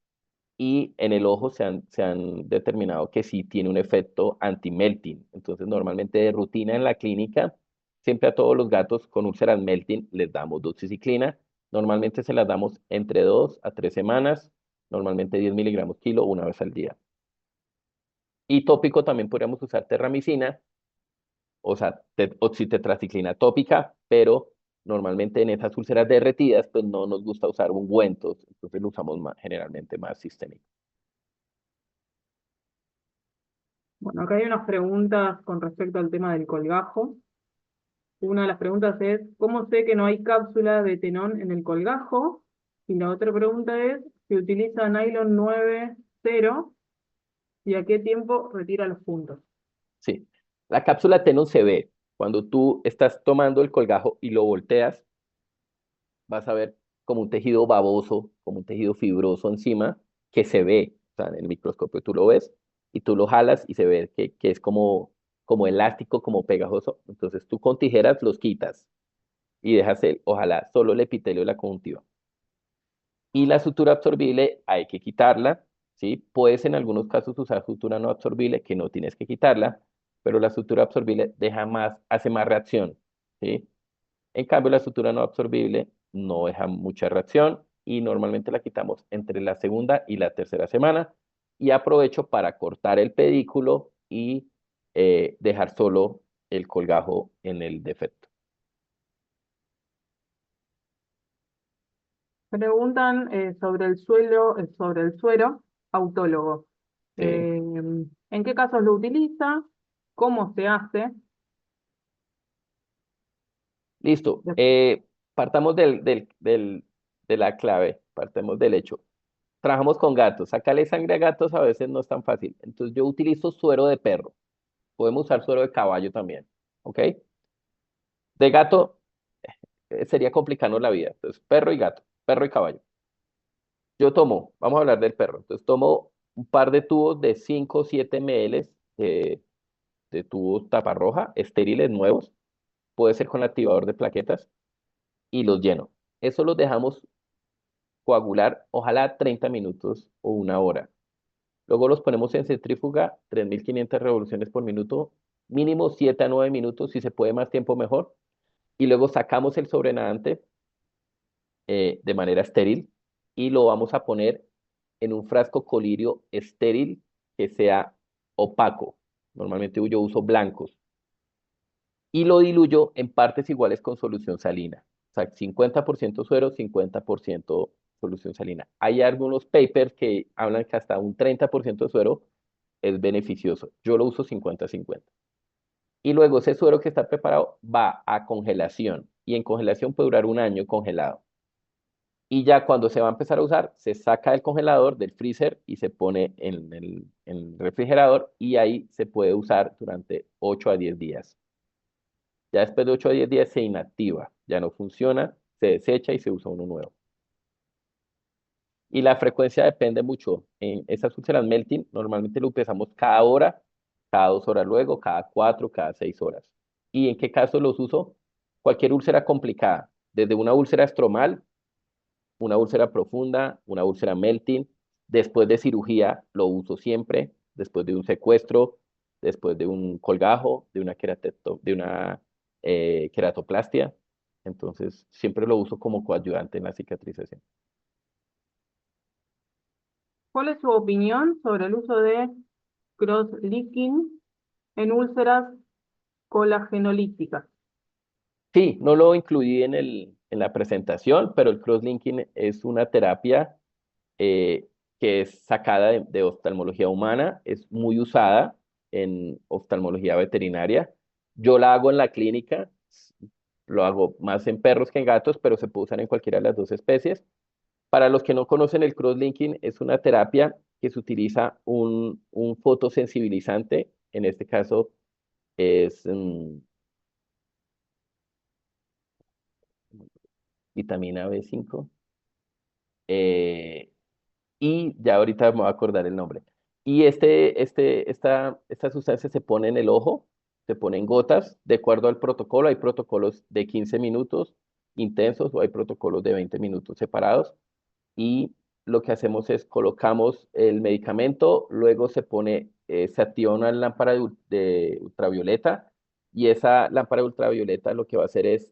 y en el ojo se han determinado que sí tiene un efecto anti-melting. Entonces, normalmente de rutina en la clínica, siempre a todos los gatos con úlceras melting les damos doxiciclina. Normalmente se las damos entre 2 a 3 semanas, normalmente 10 miligramos kilo una vez al día. Y tópico también podríamos usar terramicina, o sea, oxitetraciclina tópica, pero normalmente en esas úlceras derretidas, pues no nos gusta usar ungüentos, entonces lo usamos generalmente más sistémico. Bueno, acá hay unas preguntas con respecto al tema del colgajo. Una de las preguntas es, ¿cómo sé que no hay cápsula de tenón en el colgajo? Y la otra pregunta es, ¿se utiliza nylon 9.0 y a qué tiempo retira los puntos? Sí, la cápsula Tenon se ve. Cuando tú estás tomando el colgajo y lo volteas, vas a ver como un tejido baboso, como un tejido fibroso encima, que se ve. O sea, en el microscopio tú lo ves y tú lo jalas y se ve que es como elástico, como pegajoso. Entonces tú con tijeras los quitas y dejas ojalá, solo el epitelio de la conjuntiva. Y la sutura absorbible hay que quitarla, ¿sí? Puedes en algunos casos usar sutura no absorbible, que no tienes que quitarla, pero la sutura absorbible hace más reacción, ¿sí? En cambio, la sutura no absorbible no deja mucha reacción y normalmente la quitamos entre la segunda y la tercera semana. Y aprovecho para cortar el pedículo y dejar solo el colgajo en el defecto. Preguntan sobre el suero autólogo. ¿Sí? ¿En qué casos lo utiliza? ¿Cómo se hace? Listo. Partamos de la clave, partamos del hecho. Trabajamos con gatos. Sacarle sangre a gatos a veces no es tan fácil. Entonces yo utilizo suero de perro. Podemos usar suero de caballo también. ¿Ok? De gato sería complicarnos la vida. Entonces, perro y gato, perro y caballo. Yo tomo, vamos a hablar del perro. Entonces tomo un par de tubos de 5 o 7 ml de tubos taparroja, estériles, nuevos. Puede ser con activador de plaquetas y los lleno. Eso los dejamos coagular, ojalá 30 minutos o una hora. Luego los ponemos en centrífuga, 3.500 revoluciones por minuto, mínimo 7 a 9 minutos, si se puede más tiempo mejor. Y luego sacamos el sobrenadante de manera estéril y lo vamos a poner en un frasco colirio estéril que sea opaco. Normalmente yo uso blancos. Y lo diluyo en partes iguales con solución salina. O sea, 50% suero, 50% solución salina. Hay algunos papers que hablan que hasta un 30% de suero es beneficioso. Yo lo uso 50-50. Y luego ese suero que está preparado va a congelación. Y en congelación puede durar un año congelado. Y ya cuando se va a empezar a usar, se saca del congelador, del freezer y se pone en el refrigerador y ahí se puede usar durante 8 a 10 días. Ya después de 8 a 10 días se inactiva, ya no funciona, se desecha y se usa uno nuevo. Y la frecuencia depende mucho. En esas úlceras melting normalmente lo empezamos cada hora, cada 2 horas luego, cada 4, cada 6 horas. ¿Y en qué caso los uso? Cualquier úlcera complicada, desde una úlcera estromal, una úlcera profunda, una úlcera melting. Después de cirugía lo uso siempre, después de un secuestro, después de un colgajo, de una queratoplastia. Entonces, siempre lo uso como coadyuvante en la cicatrización. ¿Cuál es su opinión sobre el uso de cross-linking en úlceras colagenolíticas? Sí, no lo incluí en la presentación, pero el crosslinking es una terapia eh, que es sacada de oftalmología humana, es muy usada en oftalmología veterinaria. Yo la hago en la clínica, lo hago más en perros que en gatos, pero se puede usar en cualquiera de las dos especies. Para los que no conocen el crosslinking, es una terapia que se utiliza un fotosensibilizante, en este caso es vitamina B5, eh, y ya ahorita me voy a acordar el nombre. Y esta sustancia se pone en el ojo, se pone en gotas, de acuerdo al protocolo. Hay protocolos de 15 minutos intensos o hay protocolos de 20 minutos separados. Y lo que hacemos es colocamos el medicamento, luego se activa una lámpara de ultravioleta y esa lámpara de ultravioleta lo que va a hacer es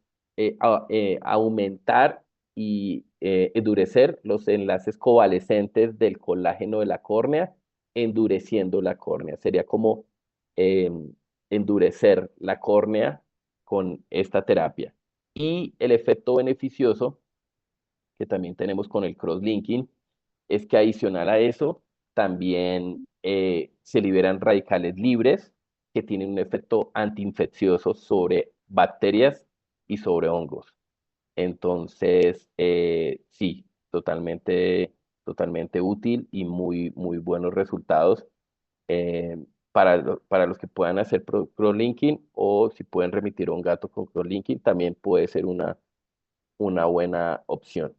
aumentar y endurecer los enlaces covalescentes del colágeno de la córnea, endureciendo la córnea. Sería como eh, endurecer la córnea con esta terapia. Y el efecto beneficioso que también tenemos con el crosslinking, es que adicional a eso, también se liberan radicales libres que tienen un efecto antiinfeccioso sobre bacterias y sobre hongos. Entonces, sí, totalmente útil y muy buenos resultados eh, para los que puedan hacer crosslinking o si pueden remitir a un gato con crosslinking, también puede ser una buena opción.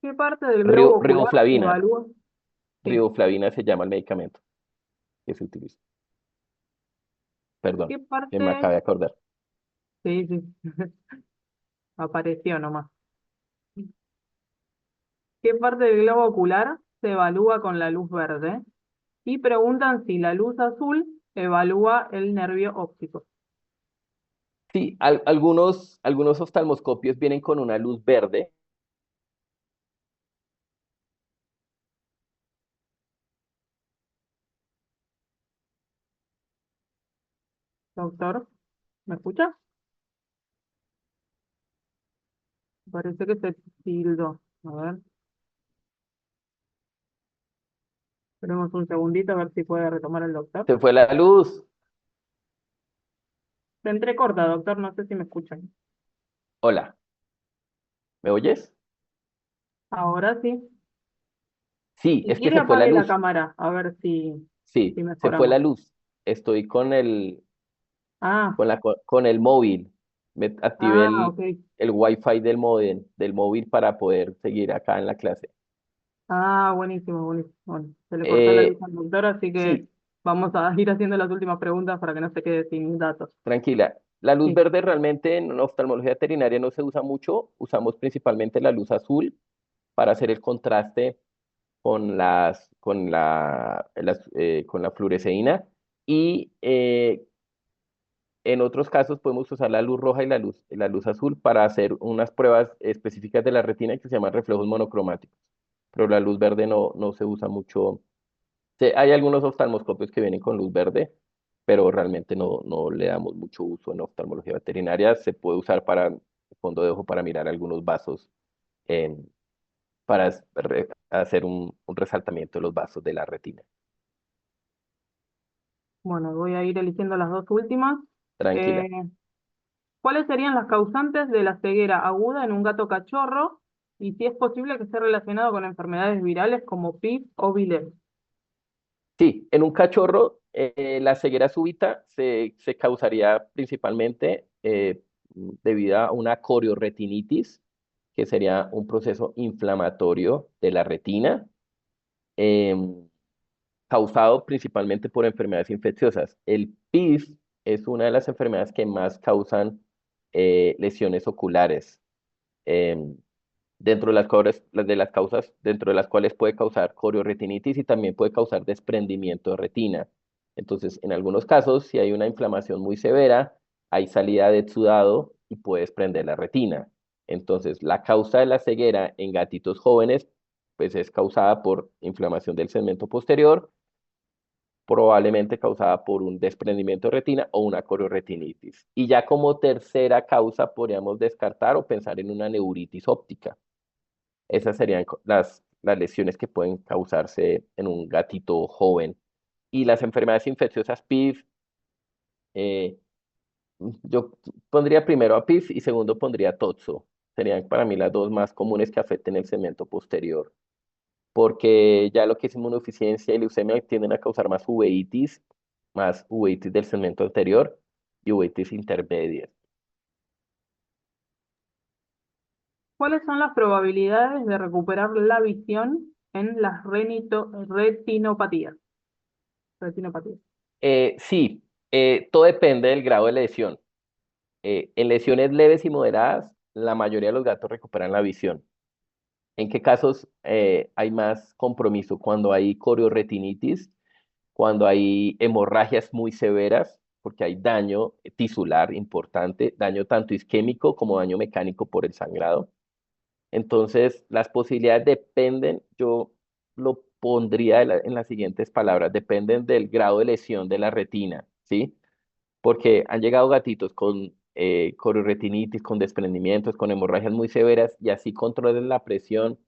¿Qué parte del globo ocular se Riboflavina. evalúa? Sí. Riboflavina se llama el medicamento que se utiliza. Perdón, ¿Qué que me parte? acabé de acordar. Sí, sí, apareció nomás. ¿Qué parte del globo ocular se evalúa con la luz verde? Y preguntan si la luz azul evalúa el nervio óptico. Sí, algunos oftalmoscopios vienen con una luz verde. Doctor, ¿me escucha? Parece que se tildó. A ver, esperemos un segundito a ver si puede retomar el doctor. Se fue la luz. Se entrecorta, doctor, no sé si me escuchan. Hola, ¿me oyes? Ahora sí. Sí, Si es que quiere se fue la apague la luz. cámara, a ver si Sí, se fue mejoramos. la luz. Estoy Ah, con el móvil. Me activé ok. el wifi del móvil para poder seguir acá en la clase. Ah, buenísimo, buenísimo. Bueno, se le cortó la luz Eh, al doctor, así que sí, vamos a ir haciendo las últimas preguntas para que no se quede sin datos. tranquila. La luz Sí. verde realmente en oftalmología veterinaria no se usa mucho. Usamos principalmente la luz azul para hacer el contraste con la fluoresceína. Y en otros casos podemos usar la luz roja y la luz azul para hacer unas pruebas específicas de la retina que se llaman reflejos monocromáticos. Pero la luz verde no se usa mucho. Hay algunos oftalmoscopios que vienen con luz verde, pero realmente no le damos mucho uso en oftalmología veterinaria. Se puede usar para fondo de ojo para mirar algunos vasos, em, para hacer un resaltamiento de los vasos de la retina. Bueno, voy a ir eligiendo las dos últimas. Eh, Tranquila. ¿Cuáles serían las causantes de la ceguera aguda en un gato cachorro? Y si es posible que esté relacionado con enfermedades virales como PIF o Villet. Sí, en un cachorro la ceguera súbita se causaría principalmente debido a una corioretinitis, que sería un proceso inflamatorio de la retina, em, causado principalmente por enfermedades infecciosas. El PIF es una de las enfermedades que más causan lesiones oculares. em, Dentro de las causas, dentro de las cuales puede causar corioretinitis y también puede causar desprendimiento de retina. Entonces, en algunos casos, si hay una inflamación muy severa, hay salida de exudado y puede desprender la retina. Entonces, la causa de la ceguera en gatitos jóvenes, pues es causada por inflamación del segmento posterior, probablemente causada por un desprendimiento de retina o una corioretinitis. Y ya como tercera causa, podríamos descartar o pensar en una neuritis óptica. Esas serían las lesiones que pueden causarse en un gatito joven. Y las enfermedades infecciosas PIF, eh, yo pondría primero a PIF y segundo pondría a TOTSO. Serían para mí las dos más comunes que afecten el segmento posterior. porque ya lo que es inmunodeficiencia y leucemia tienden a causar más uveitis del segmento anterior y uveitis intermedias. ¿Cuáles son las probabilidades de recuperar la visión en las retinopatías? Retinopatías. Sí, todo depende del grado de lesión. En lesiones leves y moderadas, la mayoría de los gatos recuperan la visión. ¿En qué casos hay más compromiso? Cuando hay corioretinitis, cuando hay hemorragias muy severas, porque hay daño tisular importante, daño tanto isquémico como daño mecánico por el sangrado. Entonces, las posibilidades dependen, yo lo pondría en las siguientes palabras, dependen del grado de lesión de la retina, ¿sí? Porque han llegado gatitos con corioretinitis, con desprendimientos, con hemorragias muy severas y así controles la presión,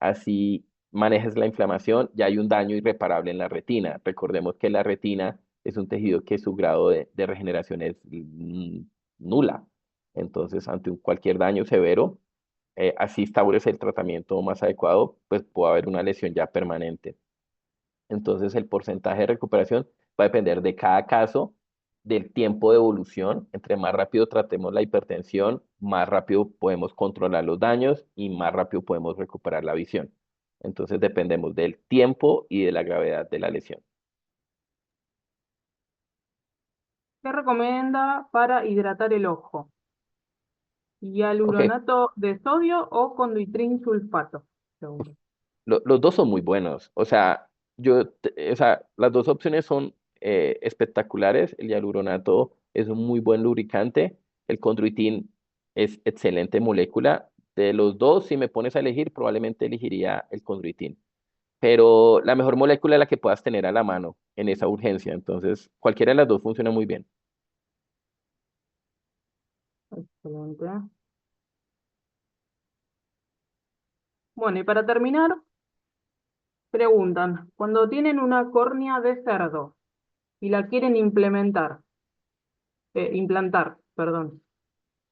así manejes la inflamación, ya hay un daño irreparable en la retina. Recordemos que la retina es un tejido que su grado de regeneración es nula. Entonces, ante cualquier daño severo, así establece el tratamiento más adecuado, pues puede haber una lesión ya permanente. Entonces, el porcentaje de recuperación va a depender de cada caso, del tiempo de evolución. Entre más rápido tratemos la hipertensión, más rápido podemos controlar los daños y más rápido podemos recuperar la visión. Entonces, dependemos del tiempo y de la gravedad de la lesión. ¿Qué recomienda para hidratar el ojo? Ok, ¿Hialuronato de sodio o conduitrin sulfato? Segundo. los dos son muy buenos. O sea, o sea, las dos opciones son espectaculares. El hialuronato es un muy buen lubricante. El condroitin es excelente molécula. De los dos, si me pones a elegir, probablemente elegiría el condroitin. Pero la mejor molécula es la que puedas tener a la mano en esa urgencia. Entonces, cualquiera de las dos funciona muy bien. Excelente. Bueno, y para terminar, preguntan, cuando tienen una córnea de cerdo y la quieren implantar, perdón,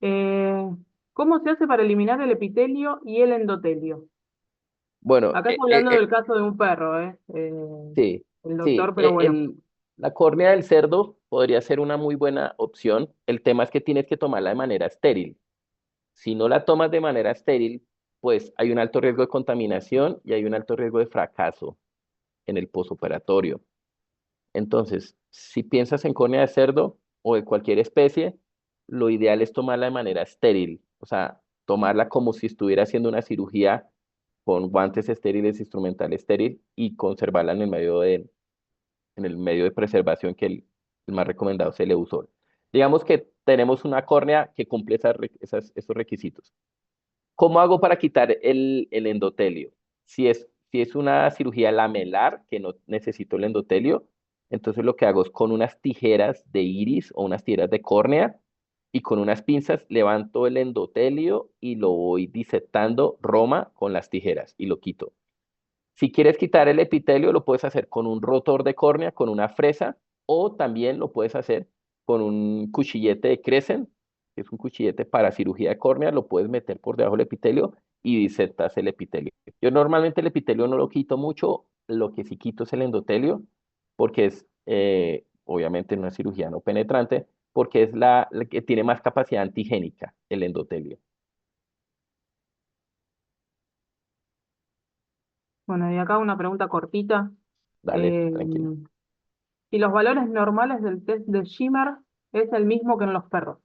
eh, ¿cómo se hace para eliminar el epitelio y el endotelio? Bueno, Acá está hablando del caso de un perro, sí, el sí, doctor, pero bueno, la córnea del cerdo podría ser una muy buena opción. El tema es que tienes que tomarla de manera estéril. Si no la tomas de manera estéril, pues hay un alto riesgo de contaminación y hay un alto riesgo de fracaso en el posoperatorio. Entonces, si piensas en córnea de cerdo o de cualquier especie, lo ideal es tomarla de manera estéril, o sea, tomarla como si estuviera haciendo una cirugía con guantes estériles, instrumental estéril y conservarla en el medio de preservación que el más recomendado se le usó. Digamos que tenemos una córnea que cumple esos requisitos. ¿Cómo hago para quitar el endotelio? Si es una cirugía lamelar, que no necesito el endotelio, entonces lo que hago es con unas tijeras de iris o unas tijeras de córnea y con unas pinzas levanto el endotelio y lo voy disectando roma con las tijeras y lo quito. Si quieres quitar el epitelio, lo puedes hacer con un rotor de córnea, con una fresa, o también lo puedes hacer con un cuchillete de Crescent, que es un cuchillete para cirugía de córnea, lo puedes meter por debajo del epitelio y disectas el epitelio. Yo normalmente el epitelio no lo quito mucho, lo que sí quito es el endotelio, porque es obviamente una cirugía no penetrante, porque es la que tiene más capacidad antigénica, el endotelio. bueno, y acá una pregunta cortita. Dale, Eh, tranquilo. si los valores normales del test de Schimmer es el mismo que en los perros.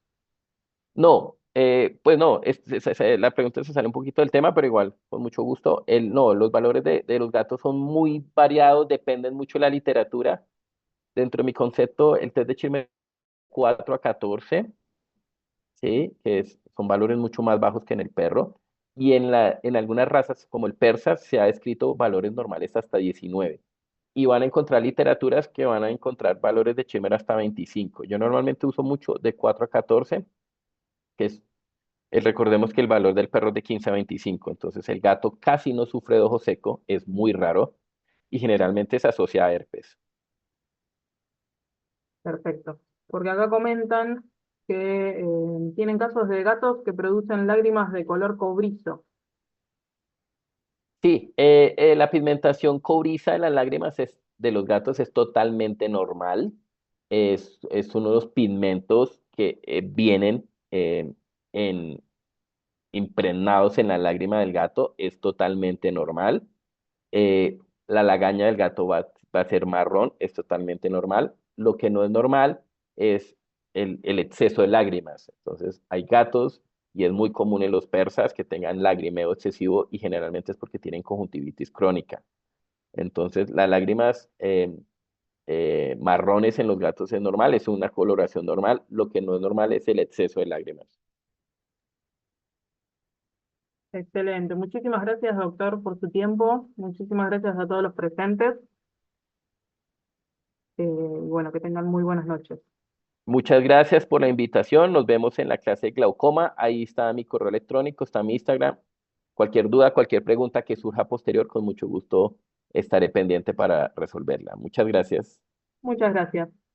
No, pues no, la pregunta se sale un poquito del tema, pero igual, con mucho gusto. No, los valores de los gatos son muy variados, dependen mucho de la literatura. Dentro de mi concepto, el test de Chilmer 4 a 14, ¿sí? Son valores mucho más bajos que en el perro. Y en algunas razas, como el persa, se ha descrito valores normales hasta 19. Y van a encontrar literaturas que van a encontrar valores de Chilmer hasta 25. Yo normalmente uso mucho de 4 a 14, que es recordemos que el valor del perro es de 15 a 25, entonces el gato casi no sufre de ojo seco, es muy raro y generalmente se asocia a herpes. Perfecto. Porque acá comentan que tienen casos de gatos que producen lágrimas de color cobrizo. Sí, la pigmentación cobriza de las lágrimas de los gatos es totalmente normal. Es uno de los pigmentos que vienen en, impregnados en la lágrima del gato. Es totalmente normal. Eh, la lagaña del gato va a ser marrón, es totalmente normal. Lo que no es normal es el exceso de lágrimas. Entonces, hay gatos, y es muy común en los persas, que tengan lagrimeo excesivo y generalmente es porque tienen conjuntivitis crónica. Entonces, las lágrimas marrones en los gatos es normal, es una coloración normal. Lo que no es normal es el exceso de lágrimas. Excelente. Muchísimas gracias, doctor, por su tiempo. Muchísimas gracias a todos los presentes. Y bueno, que tengan muy buenas noches. Muchas gracias por la invitación. Nos vemos en la clase de glaucoma. Ahí está mi correo electrónico, está mi Instagram. Cualquier duda, cualquier pregunta que surja posterior, con mucho gusto estaré pendiente para resolverla. Muchas gracias. Muchas gracias.